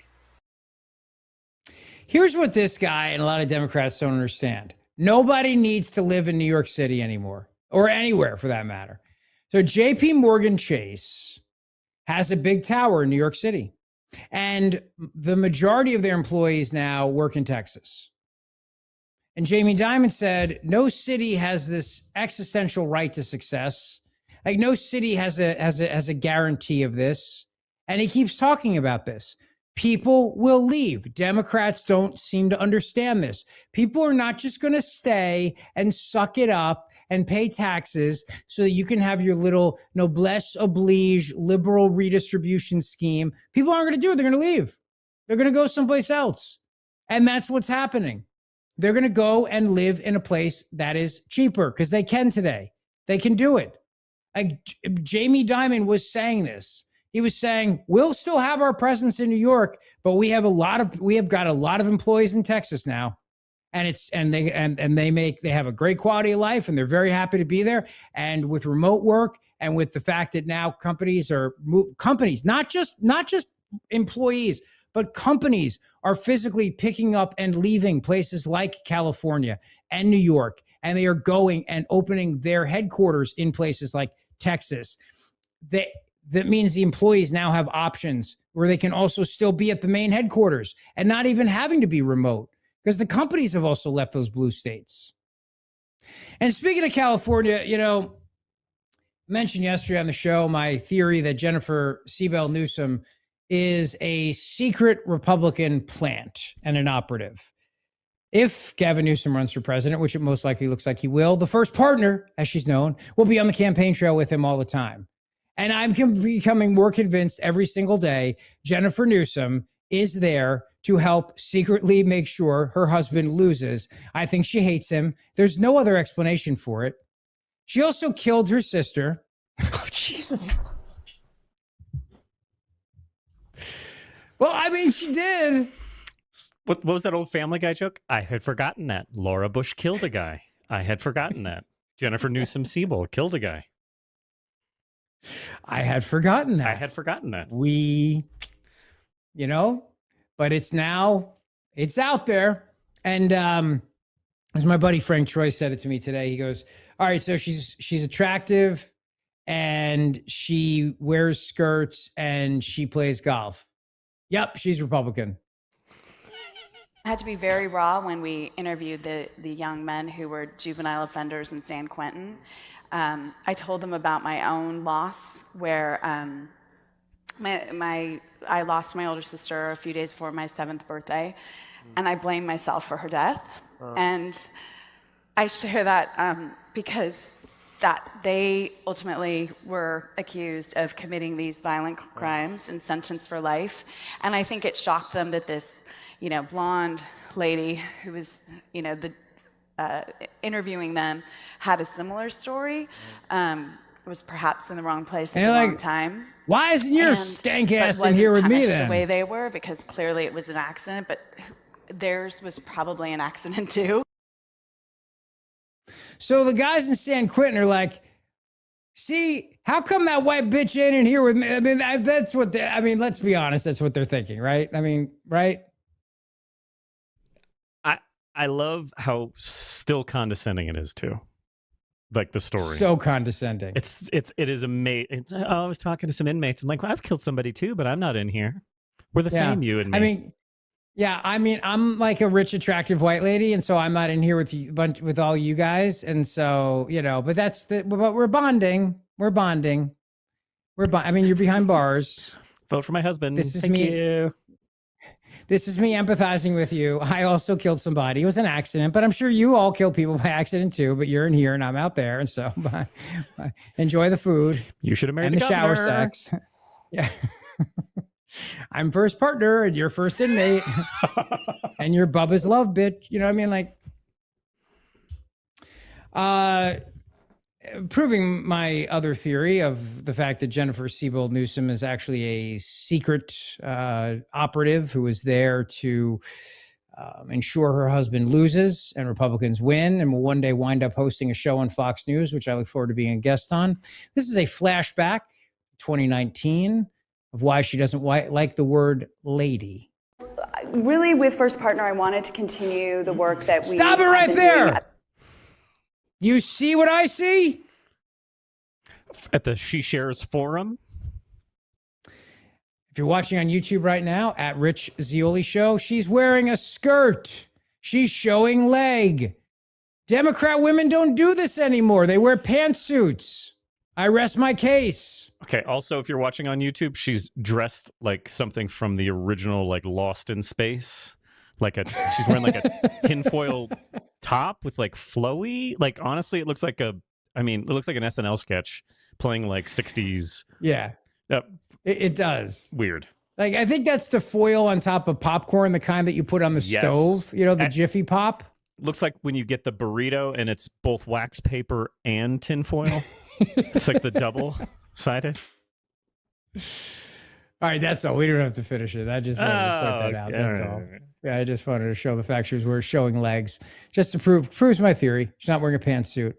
Here's what this guy and a lot of Democrats don't understand. Nobody needs to live in New York City anymore, or anywhere for that matter. So JP Morgan Chase has a big tower in New York City, and the majority of their employees now work in Texas. And Jamie Dimon said, no city has this existential right to success. Like no city has a guarantee of this. And he keeps talking about this. People will leave. Democrats don't seem to understand this. People are not just going to stay and suck it up and pay taxes so that you can have your little noblesse oblige liberal redistribution scheme. People aren't going to do it. They're going to leave. They're going to go someplace else. And that's what's happening. They're going to go and live in a place that is cheaper because they can today. They can do it. Like Jamie Dimon was saying this. He was saying, we'll still have our presence in New York, but we have got a lot of employees in Texas now. And they have a great quality of life and they're very happy to be there. And with remote work and with the fact that now companies, not just employees, but companies are physically picking up and leaving places like California and New York. And they are going and opening their headquarters in places like Texas. That means the employees now have options where they can also still be at the main headquarters and not even having to be remote, because the companies have also left those blue states. And speaking of California, I mentioned yesterday on the show my theory that Jennifer Sebel Newsom is a secret Republican plant and an operative. If Gavin Newsom runs for president, which it most likely looks like he will, the first partner, as she's known, will be on the campaign trail with him all the time. And I'm becoming more convinced every single day Jennifer Newsom is there to help secretly make sure her husband loses. I think she hates him. There's no other explanation for it. She also killed her sister. Oh, Jesus. Well, I mean, she did. What was that old Family Guy joke? I had forgotten that. Laura Bush killed a guy. I had forgotten that. Jennifer Newsom Sebel killed a guy. I had forgotten that. I had forgotten that. But it's out there. And as my buddy Frank Troy said it to me today, he goes, all right, so she's attractive and she wears skirts and she plays golf. Yep, she's Republican. I had to be very raw when we interviewed the young men who were juvenile offenders in San Quentin. I told them about my own loss, where I lost my older sister a few days before my 7th birthday, and I blame myself for her death. And I share that because that they ultimately were accused of committing these violent crimes and sentenced for life. And I think it shocked them that this, blonde lady who was, interviewing them had a similar story. Was perhaps in the wrong place at the wrong time. Why isn't your stank ass in here with me then? The way they were, because clearly it was an accident, but theirs was probably an accident too. So the guys in San Quentin are like, see, how come that white bitch ain't in here with me? I mean, that's what let's be honest, that's what they're thinking, right? I mean, right? I love how still condescending it is too. Like the story. So condescending. It is amazing. I was talking to some inmates. I'm like, well, I've killed somebody too, but I'm not in here. We're the same, you and me. I mean, I'm like a rich, attractive white lady, and so I'm not in here with you, with all you guys, and so but but we're bonding. I mean, you're behind bars. Vote for my husband. Thank you. This is me empathizing with you. I also killed somebody. It was an accident, but I'm sure you all kill people by accident too. But you're in here and I'm out there, and so enjoy the food. You should have married and the shower governor. sex. Yeah. I'm first partner and you're first inmate and you're Bubba's love bitch. You know what I mean? Like, proving my other theory of the fact that Jennifer Sebel Newsom is actually a secret operative who was there to ensure her husband loses and Republicans win and will one day wind up hosting a show on Fox News, which I look forward to being a guest on. This is a flashback, 2019, of why she doesn't like the word lady. Really, with First Partner, I wanted to continue the work that we Stop it right there. You see what I see? At the She Shares Forum. If you're watching on YouTube right now, at Rich Zeoli Show, she's wearing a skirt. She's showing leg. Democrat women don't do this anymore. They wear pantsuits. I rest my case. Okay, also, if you're watching on YouTube, she's dressed like something from the original, like, Lost in Space. She's wearing like a tinfoil top with like flowy. Like, honestly, it looks like it looks like an SNL sketch playing like 60s. Yeah, it does. Weird. Like, I think that's the foil on top of popcorn, the kind that you put on the stove, the Jiffy Pop. Looks like when you get the burrito and it's both wax paper and tinfoil. It's like the double-sided. All right, that's all. We don't have to finish it. I just wanted to point that out. That's all. Yeah, I just wanted to show the fact she was showing legs just to proves my theory. She's not wearing a pantsuit.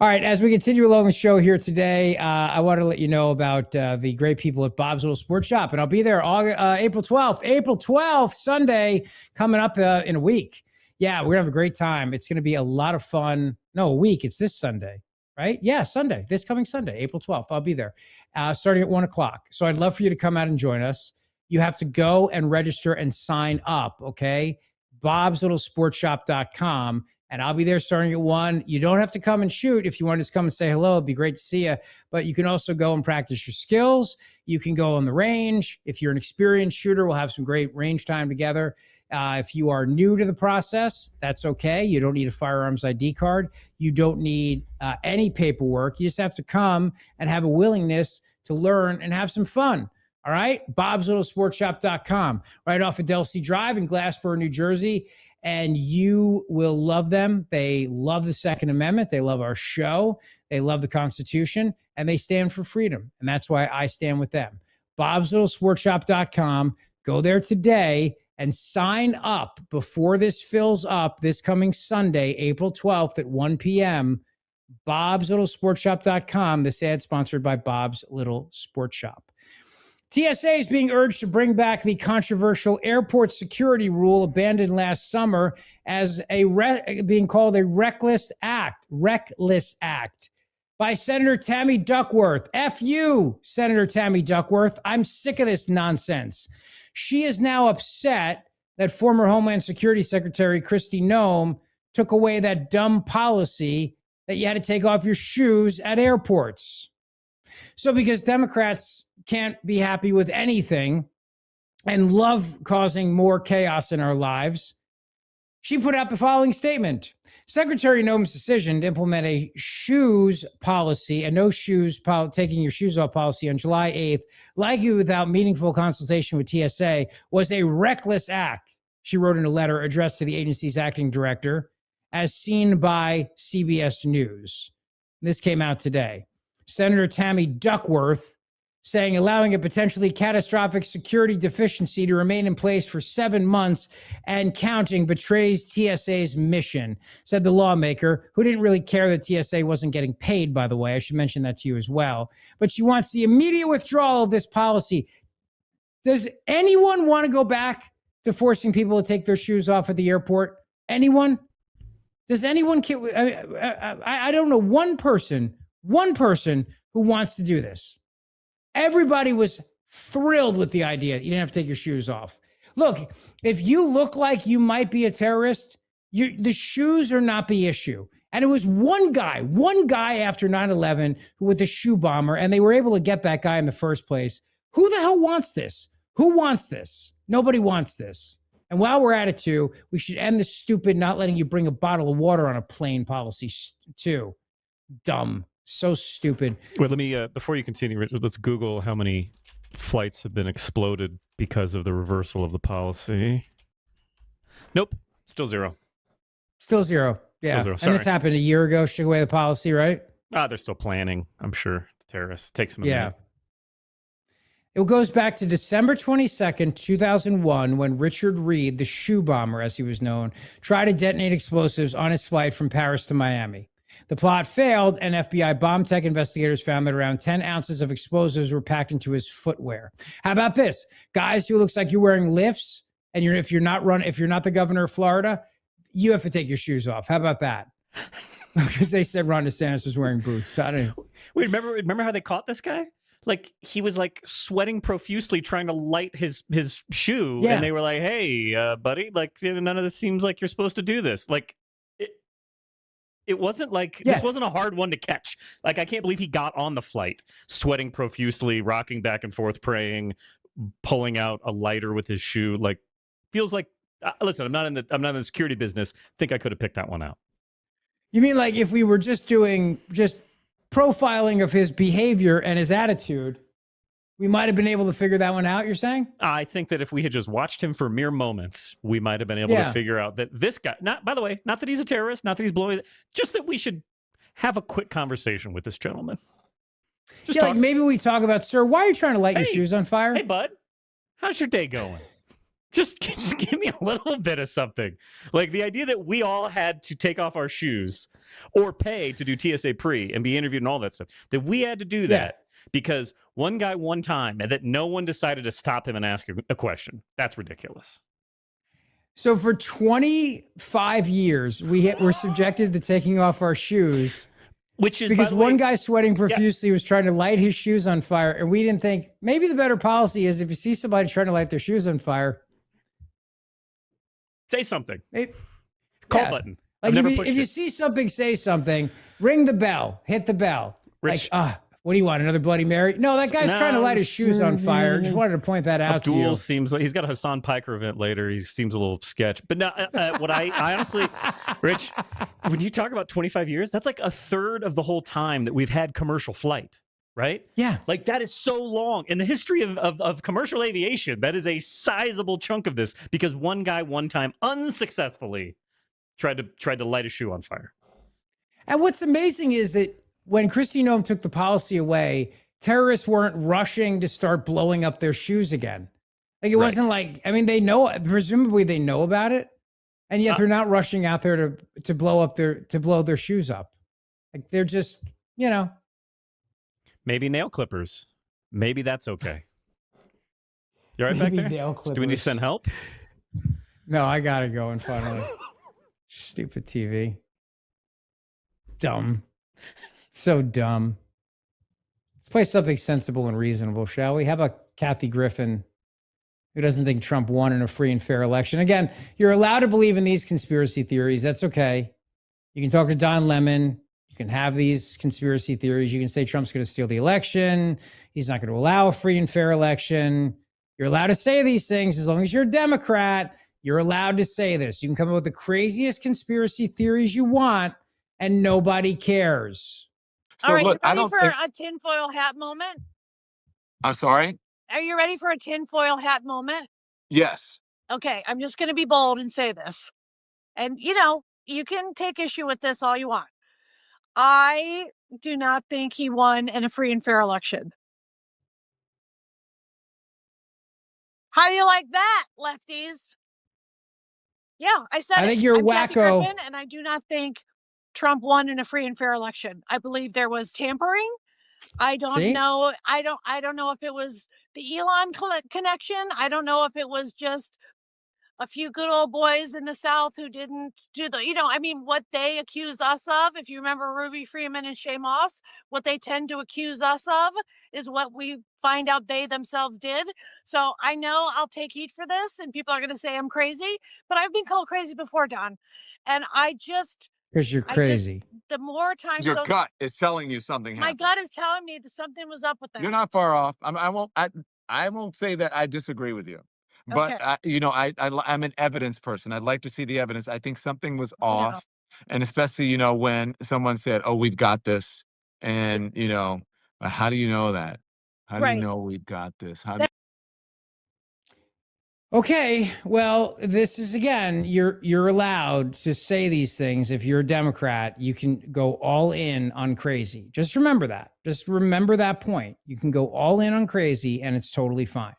All right, as we continue along the show here today, I want to let you know about the great people at Bob's Little Sports Shop, and I'll be there April 12th. April 12th, Sunday, coming up in a week. Yeah, we're going to have a great time. It's going to be a lot of fun. No, a week. It's this Sunday. Right? Yeah, Sunday, this coming Sunday, April 12th. I'll be there starting at 1 o'clock. So I'd love for you to come out and join us. You have to go and register and sign up, okay? bobslittle.sportshop.com. And I'll be there starting at 1. You don't have to come and shoot. If you want to just come and say hello, it'd be great to see you. But you can also go and practice your skills. You can go on the range. If you're an experienced shooter, we'll have some great range time together. If you are new to the process, that's okay. You don't need a firearms ID card. You don't need any paperwork. You just have to come and have a willingness to learn and have some fun. All right? bobslittle.sportshop.com, right off of Delsey Drive in Glassboro, New Jersey. And you will love them. They love the Second Amendment. They love our show. They love the Constitution. And they stand for freedom. And that's why I stand with them. bobslittle.sportshop.com. Go there today and sign up before this fills up this coming Sunday, April 12th at 1 p.m. bobslittle.sportshop.com. This ad sponsored by Bob's Little Sports Shop. TSA is being urged to bring back the controversial airport security rule abandoned last summer as being called a reckless act by Senator Tammy Duckworth. F you, Senator Tammy Duckworth. I'm sick of this nonsense. She is now upset that former Homeland Security Secretary Kristi Noem took away that dumb policy that you had to take off your shoes at airports. So because Democrats can't be happy with anything and love causing more chaos in our lives, she put out the following statement. Secretary Noem's decision to implement a shoes policy, a no shoes taking your shoes off policy on July 8th, likely without meaningful consultation with TSA, was a reckless act, she wrote in a letter addressed to the agency's acting director, as seen by CBS News. This came out today. Senator Tammy Duckworth saying allowing a potentially catastrophic security deficiency to remain in place for 7 months and counting betrays TSA's mission, said the lawmaker, who didn't really care that TSA wasn't getting paid, by the way. I should mention that to you as well. But she wants the immediate withdrawal of this policy. Does anyone want to go back to forcing people to take their shoes off at the airport? Anyone? Does anyone care? I don't know one person who wants to do this. Everybody was thrilled with the idea. You didn't have to take your shoes off. Look, if you look like you might be a terrorist, the shoes are not the issue. And it was one guy after 9/11 who with the shoe bomber, and they were able to get that guy in the first place. Who the hell wants this? Who wants this? Nobody wants this. And while we're at it too, we should end the stupid not letting you bring a bottle of water on a plane policy too. Dumb. So stupid. Well, let me, before you continue, Richard, let's Google how many flights have been exploded because of the reversal of the policy. Nope. Still zero. Still zero. Yeah. Still zero. And this Sorry. happened a year ago, shook away the policy, right? They're still planning, I'm sure. The terrorists. Takes them a minute. It goes back to December 22nd, 2001, when Richard Reed, the shoe bomber, as he was known, tried to detonate explosives on his flight from Paris to Miami. The plot failed, and FBI bomb tech investigators found that around 10 ounces of explosives were packed into his footwear. How about this? Guys who looks like you're wearing lifts, and if you're not the governor of Florida, you have to take your shoes off. How about that? Because they said Ron DeSantis was wearing boots. So I don't know. Wait, remember how they caught this guy? Like, he was like sweating profusely trying to light his shoe, and they were like, "Hey, buddy, like none of this seems like you're supposed to do this." Like, it wasn't like this wasn't a hard one to catch. Like, I can't believe he got on the flight sweating profusely, rocking back and forth, praying, pulling out a lighter with his shoe. Like, feels like listen, I'm not in the security business. Think I could have picked that one out. You mean like if we were just doing profiling of his behavior and his attitude, we might have been able to figure that one out, you're saying? I think that if we had just watched him for mere moments, we might have been able to figure out that this guy, by the way, not that he's a terrorist, not that he's blowing, just that we should have a quick conversation with this gentleman. Just like maybe we talk about, sir, why are you trying to light your shoes on fire? Hey, bud, how's your day going? Just give me a little bit of something. Like the idea that we all had to take off our shoes or pay to do TSA pre and be interviewed and all that stuff, that we had to do that because one guy one time and that no one decided to stop him and ask a question. That's ridiculous. So for 25 years, we were subjected to taking off our shoes. Which is because one guy sweating profusely was trying to light his shoes on fire. And we didn't think maybe the better policy is if you see somebody trying to light their shoes on fire, say something. Call button. Like if you see something, say something. Ring the bell. Hit the bell. Rich, like, what do you want? Another Bloody Mary? No, that guy's trying to light his shoes on fire. Just wanted to point that out to you. Abdul seems like he's got a Hassan Piker event later. He seems a little sketch. But no, what I honestly, Rich, when you talk about 25 years, that's like a third of the whole time that we've had commercial flight. Right? Yeah. Like that is so long. In the history of commercial aviation, that is a sizable chunk of this because one guy one time unsuccessfully tried to light a shoe on fire. And what's amazing is that when Kristi Noem took the policy away, terrorists weren't rushing to start blowing up their shoes again. Like it wasn't like, I mean, presumably they know about it, and yet they're not rushing out there to blow their shoes up. Like they're just, Maybe nail clippers. Maybe that's okay. You all right back there? Nail clippers. Do we need to send help? No, I gotta go and finally. Stupid TV. Dumb. So dumb. Let's play something sensible and reasonable, shall we? How about Kathy Griffin, who doesn't think Trump won in a free and fair election? Again, you're allowed to believe in these conspiracy theories. That's okay. You can talk to Don Lemon. You can have these conspiracy theories. You can say Trump's going to steal the election. He's not going to allow a free and fair election. You're allowed to say these things as long as you're a Democrat. You're allowed to say this. You can come up with the craziest conspiracy theories you want, and nobody cares. All right, look, ready for a tinfoil hat moment? I'm sorry? Are you ready for a tinfoil hat moment? Yes. Okay, I'm just going to be bold and say this. And, you can take issue with this all you want. I do not think he won in a free and fair election. How do you like that, lefties? Yeah, I said I think you're I'm Kathy wacko. Griffin, and I do not think Trump won in a free and fair election. I believe there was tampering. I don't know. I don't know if it was the Elon connection. I don't know if it was just a few good old boys in the South who didn't do what they accuse us of. If you remember Ruby Freeman and Shay Moss, what they tend to accuse us of is what we find out they themselves did. So I know I'll take heat for this, and people are going to say I'm crazy, but I've been called crazy before, Don. And Because you're crazy. The more times Your gut is telling you something my happened. gut is telling me that something was up with that. You're not far off. I won't say that I disagree with you, but Okay. I'm an evidence person. I'd like to see the evidence. I think something was off, and especially when someone said, "Oh, we've got this," and how do you know that? How do you know we've got this? How do Okay, well, this is again, you're allowed to say these things. If you're a Democrat, you can go all in on crazy. Just remember that. Just remember that point. You can go all in on crazy and it's totally fine.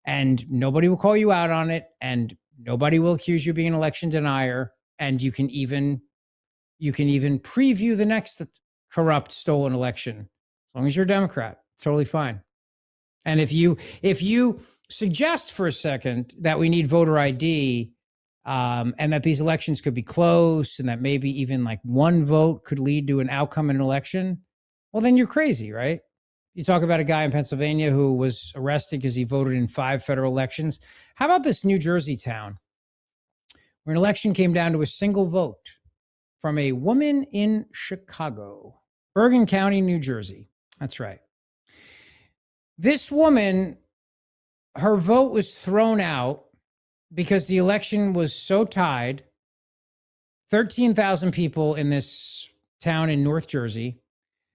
And nobody will call you out on it, and nobody will accuse you of being an election denier, and you can even preview the next corrupt stolen election. As long as you're a Democrat, it's totally fine. And if you suggest for a second that we need voter ID, and that these elections could be close, and that maybe even like one vote could lead to an outcome in an election, well, then you're crazy, right? You talk about a guy in Pennsylvania who was arrested because he voted in 5 federal elections. How about this New Jersey town where an election came down to a single vote from a woman in Chicago, Bergen County, New Jersey. That's right. This woman, her vote was thrown out because the election was so tied. 13,000 people in this town in North Jersey.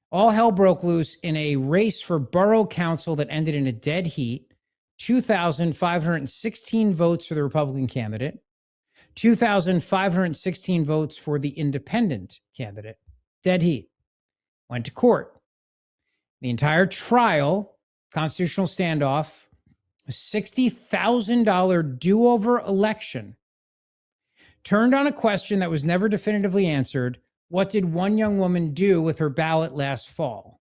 All hell broke loose in a race for borough council that ended in a dead heat. 2,516 votes for the Republican candidate, 2,516 votes for the independent candidate. Dead heat. Went to court. The entire trial, constitutional standoff, a $60,000 do-over election, turned on a question that was never definitively answered. What did one young woman do with her ballot last fall?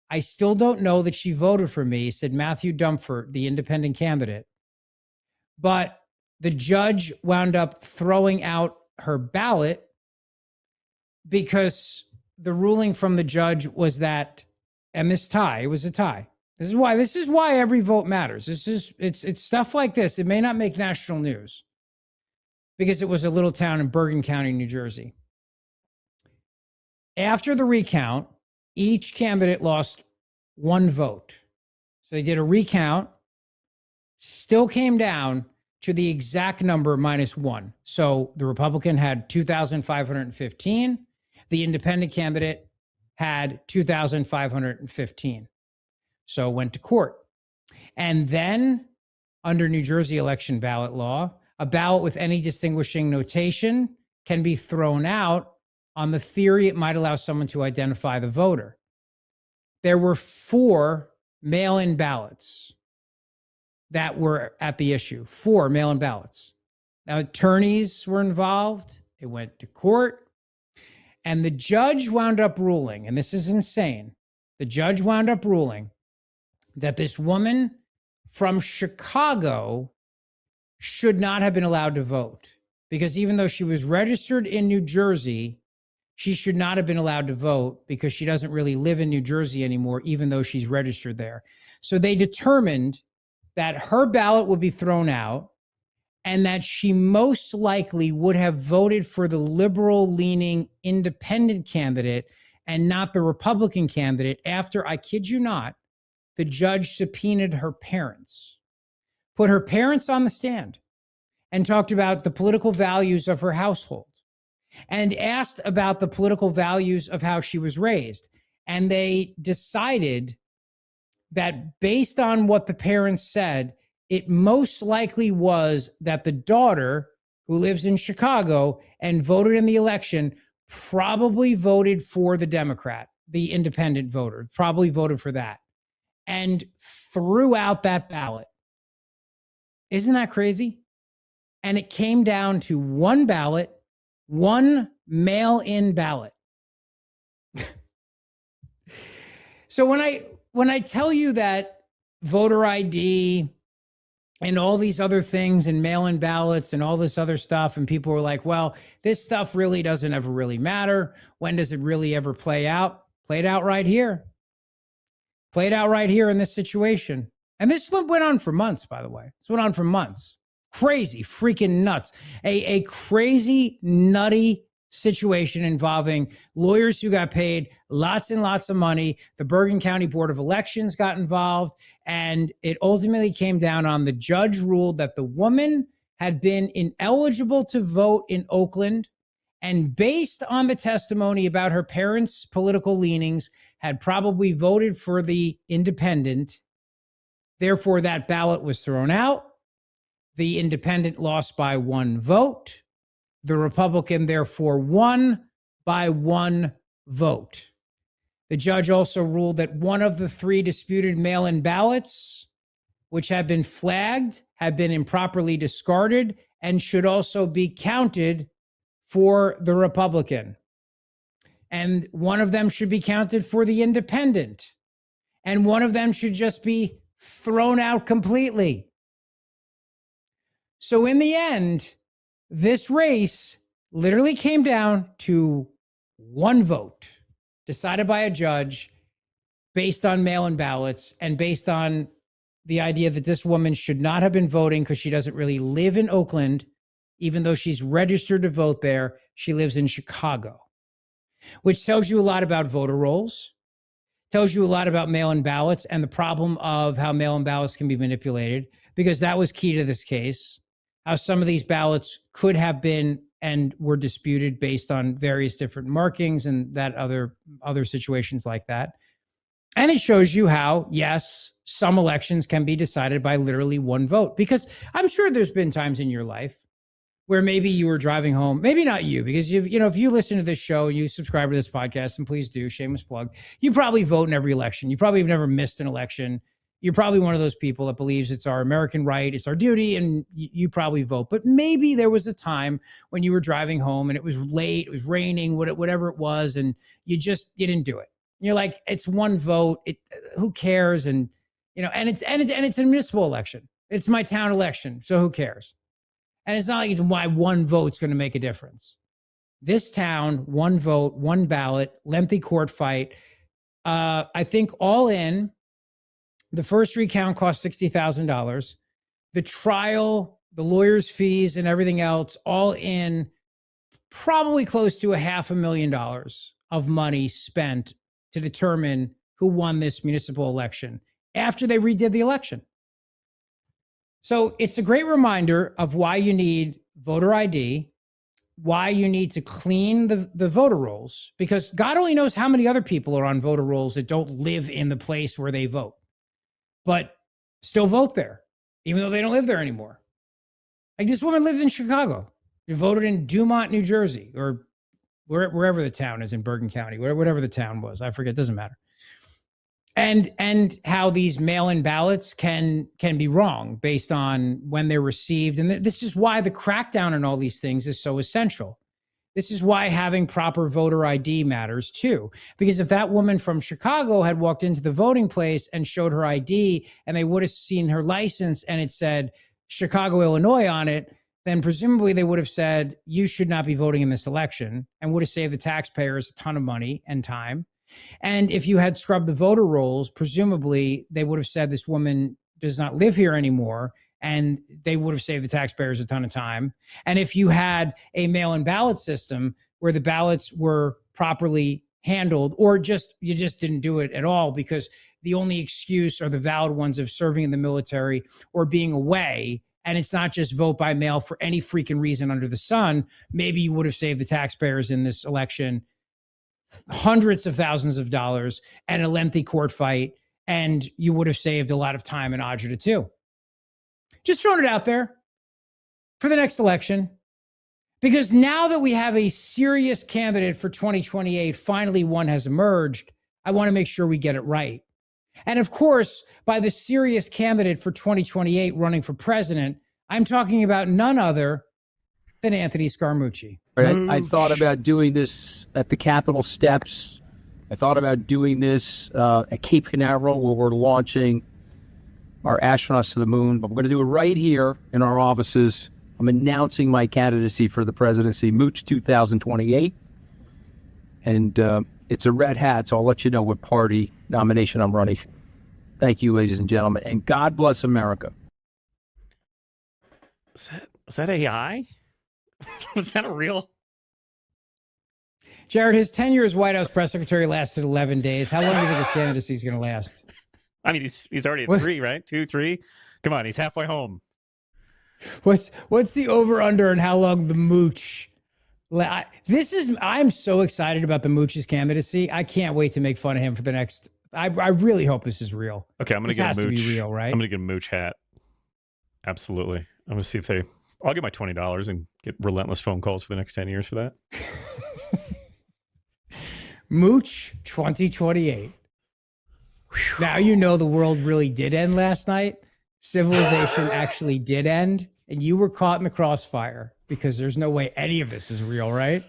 I still don't know that she voted for me, said Matthew Dumford, the independent candidate. But the judge wound up throwing out her ballot because the ruling from the judge was that, and this tie, it was a tie. This is why every vote matters. It's stuff like this. It may not make national news because it was a little town in Bergen County, New Jersey. After the recount, each candidate lost 1 vote. So they did a recount, still came down to the exact number -1. So the Republican had 2,515. The independent candidate had 2,515. So went to court. And then under New Jersey election ballot law, a ballot with any distinguishing notation can be thrown out on the theory it might allow someone to identify the voter. There were 4 mail-in ballots that were at the issue. 4 mail-in ballots. Now, attorneys were involved. It went to court. And the judge wound up ruling, and this is insane, the judge wound up ruling that this woman from Chicago should not have been allowed to vote, because even though she was registered in New Jersey, she should not have been allowed to vote because she doesn't really live in New Jersey anymore, even though she's registered there. So they determined that her ballot would be thrown out and that she most likely would have voted for the liberal-leaning independent candidate and not the Republican candidate after, I kid you not, the judge subpoenaed her parents, put her parents on the stand, and talked about the political values of her household, and asked about the political values of how she was raised. And they decided that based on what the parents said, it most likely was that the daughter, who lives in Chicago and voted in the election, probably voted for the Democrat, the independent voter, probably voted for that, and threw out that ballot. Isn't that crazy? And it came down to 1 ballot, 1 mail-in ballot. So when I tell you that voter ID and all these other things and mail-in ballots and all this other stuff. And people were like, well, this stuff really doesn't ever really matter. When does it really ever play out? Played out right here. Played out right here in this situation. And this went on for months, by the way. This went on for months. Crazy, freaking nuts. A crazy, nutty situation involving lawyers who got paid lots and lots of money. The Bergen County Board of Elections got involved, and it ultimately came down on the judge ruled that the woman had been ineligible to vote in Oakland, and based on the testimony about her parents' political leanings, had probably voted for the independent. Therefore, that ballot was thrown out. The independent lost by 1 vote. The Republican, therefore, won by 1 vote. The judge also ruled that one of the 3 disputed mail-in ballots, which had been flagged, had been improperly discarded and should also be counted for the Republican. And one of them should be counted for the independent. And one of them should just be thrown out completely. So in the end, this race literally came down to 1 vote decided by a judge based on mail-in ballots and based on the idea that this woman should not have been voting because she doesn't really live in Oakland, even though she's registered to vote there. She lives in Chicago, which tells you a lot about voter rolls, tells you a lot about mail-in ballots and the problem of how mail-in ballots can be manipulated, because that was key to this case. How some of these ballots could have been and were disputed based on various different markings and that other situations like that. And it shows you how, yes, some elections can be decided by literally 1 vote, because I'm sure there's been times in your life where maybe you were driving home, maybe not you, because if you listen to this show, you subscribe to this podcast, and please do, shameless plug, you probably vote in every election. You probably have never missed an election. You're probably one of those people that believes it's our American right, it's our duty, and you probably vote. But maybe there was a time when you were driving home and it was late, it was raining, whatever it was, and you didn't do it. And you're like, it's 1 vote. Who cares? And and it's a municipal election. It's my town election, so who cares? And it's not like it's why 1 vote's going to make a difference. This town, 1 vote, 1 ballot, lengthy court fight. I think all in. The first recount cost $60,000. The trial, the lawyer's fees, and everything else, all in, probably close to $500,000 of money spent to determine who won this municipal election after they redid the election. So it's a great reminder of why you need voter ID, why you need to clean the voter rolls, because God only knows how many other people are on voter rolls that don't live in the place where they vote, but still vote there, even though they don't live there anymore. Like this woman lives in Chicago. She voted in Dumont, New Jersey, or wherever the town is in Bergen County, whatever the town was. I forget, doesn't matter. And how these mail-in ballots can be wrong based on when they're received. And this is why the crackdown on all these things is so essential. This is why having proper voter ID matters too. Because if that woman from Chicago had walked into the voting place and showed her ID and they would have seen her license and it said Chicago, Illinois on it, then presumably they would have said, you should not be voting in this election, and would have saved the taxpayers a ton of money and time. And if you had scrubbed the voter rolls, presumably they would have said this woman does not live here anymore, and they would have saved the taxpayers a ton of time. And if you had a mail-in ballot system where the ballots were properly handled, or you just didn't do it at all because the only excuse are the valid ones of serving in the military or being away, and it's not just vote by mail for any freaking reason under the sun, maybe you would have saved the taxpayers in this election hundreds of thousands of dollars and a lengthy court fight, and you would have saved a lot of time and agita too. Just throwing it out there for the next election, because now that we have a serious candidate for 2028, finally one has emerged, I want to make sure we get it right. And of course, by the serious candidate for 2028 running for president, I'm talking about none other than Anthony Scaramucci. I thought about doing this at the Capitol steps. I thought about doing this at Cape Canaveral, where we're launching our astronauts to the moon, but we're going to do it right here in our offices. I'm announcing my candidacy for the presidency, Mooch 2028. And it's a red hat, so I'll let you know what party nomination I'm running for. Thank you, ladies and gentlemen, and God bless America. Was that AI? Was that a real? Jared, his tenure as White House press secretary lasted 11 days. How long do you think his candidacy is going to last? I mean, he's already at 3, right? 2, 3. Come on, he's halfway home. What's the over under and how long the Mooch? I'm so excited about the Mooch's candidacy. I can't wait to make fun of him for the next. I really hope this is real. Okay, I'm gonna get a Mooch. To be real, right? I'm gonna get a Mooch hat. Absolutely. I'm gonna see if they. I'll get my $20 and get relentless phone calls for the next 10 years for that. Mooch 2028. Now you know the world really did end last night. Civilization actually did end, and you were caught in the crossfire because there's no way any of this is real, right?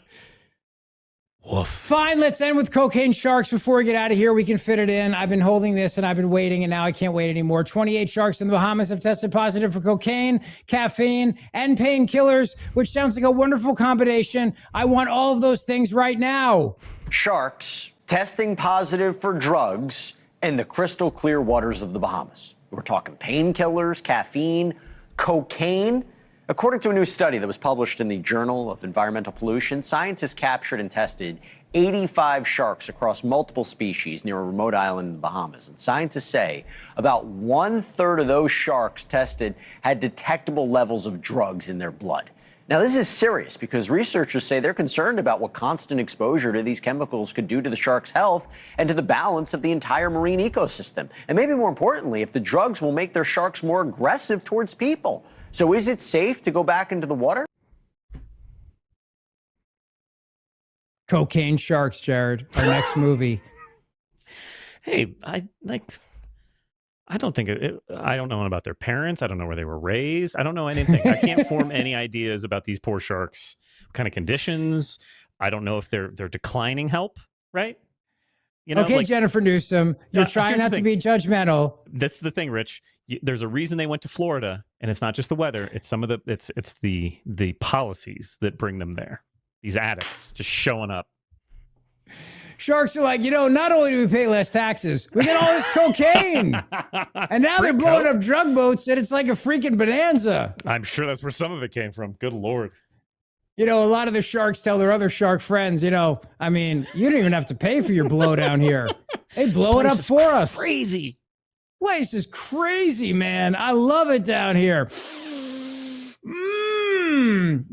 Woof. Fine, let's end with cocaine sharks before we get out of here. We can fit it in. I've been holding this and I've been waiting, and now I can't wait anymore. 28 sharks in the Bahamas have tested positive for cocaine, caffeine, and painkillers, which sounds like a wonderful combination. I want all of those things right now. Sharks testing positive for drugs in the crystal clear waters of the Bahamas. We're talking painkillers, caffeine, cocaine. According to a new study that was published in the Journal of Environmental Pollution, scientists captured and tested 85 sharks across multiple species near a remote island in the Bahamas. And scientists say about 1/3 of those sharks tested had detectable levels of drugs in their blood. Now, this is serious because researchers say they're concerned about what constant exposure to these chemicals could do to the shark's health and to the balance of the entire marine ecosystem. And maybe more importantly, if the drugs will make their sharks more aggressive towards people. So is it safe to go back into the water? Cocaine sharks, Jared, our next movie. Hey, I don't think I don't know about their parents. I don't know where they were raised. I don't know anything. I can't form any ideas about these poor sharks. What kind of conditions? I don't know if they're declining help, right? You know, okay, Jennifer Newsom, you're trying not to be judgmental. That's the thing, Rich. There's a reason they went to Florida, and it's not just the weather. It's some of it's the policies that bring them there. These addicts just showing up. Sharks are like, not only do we pay less taxes, we get all this cocaine. And now they're blowing up drug boats, and it's like a freaking bonanza. I'm sure that's where some of it came from. Good Lord. A lot of the sharks tell their other shark friends, I mean, you don't even have to pay for your blow down here. They blow it up for us. Crazy. Place is crazy, man. I love it down here.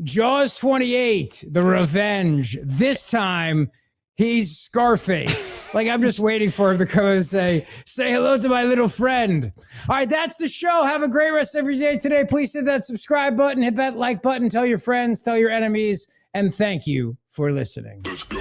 Jaws 28, The Revenge. This time, he's Scarface. I'm just waiting for him to come and say hello to my little friend. All right, that's the show. Have a great rest of your day today. Please hit that subscribe button, hit that like button, tell your friends, tell your enemies, and thank you for listening. Let's go.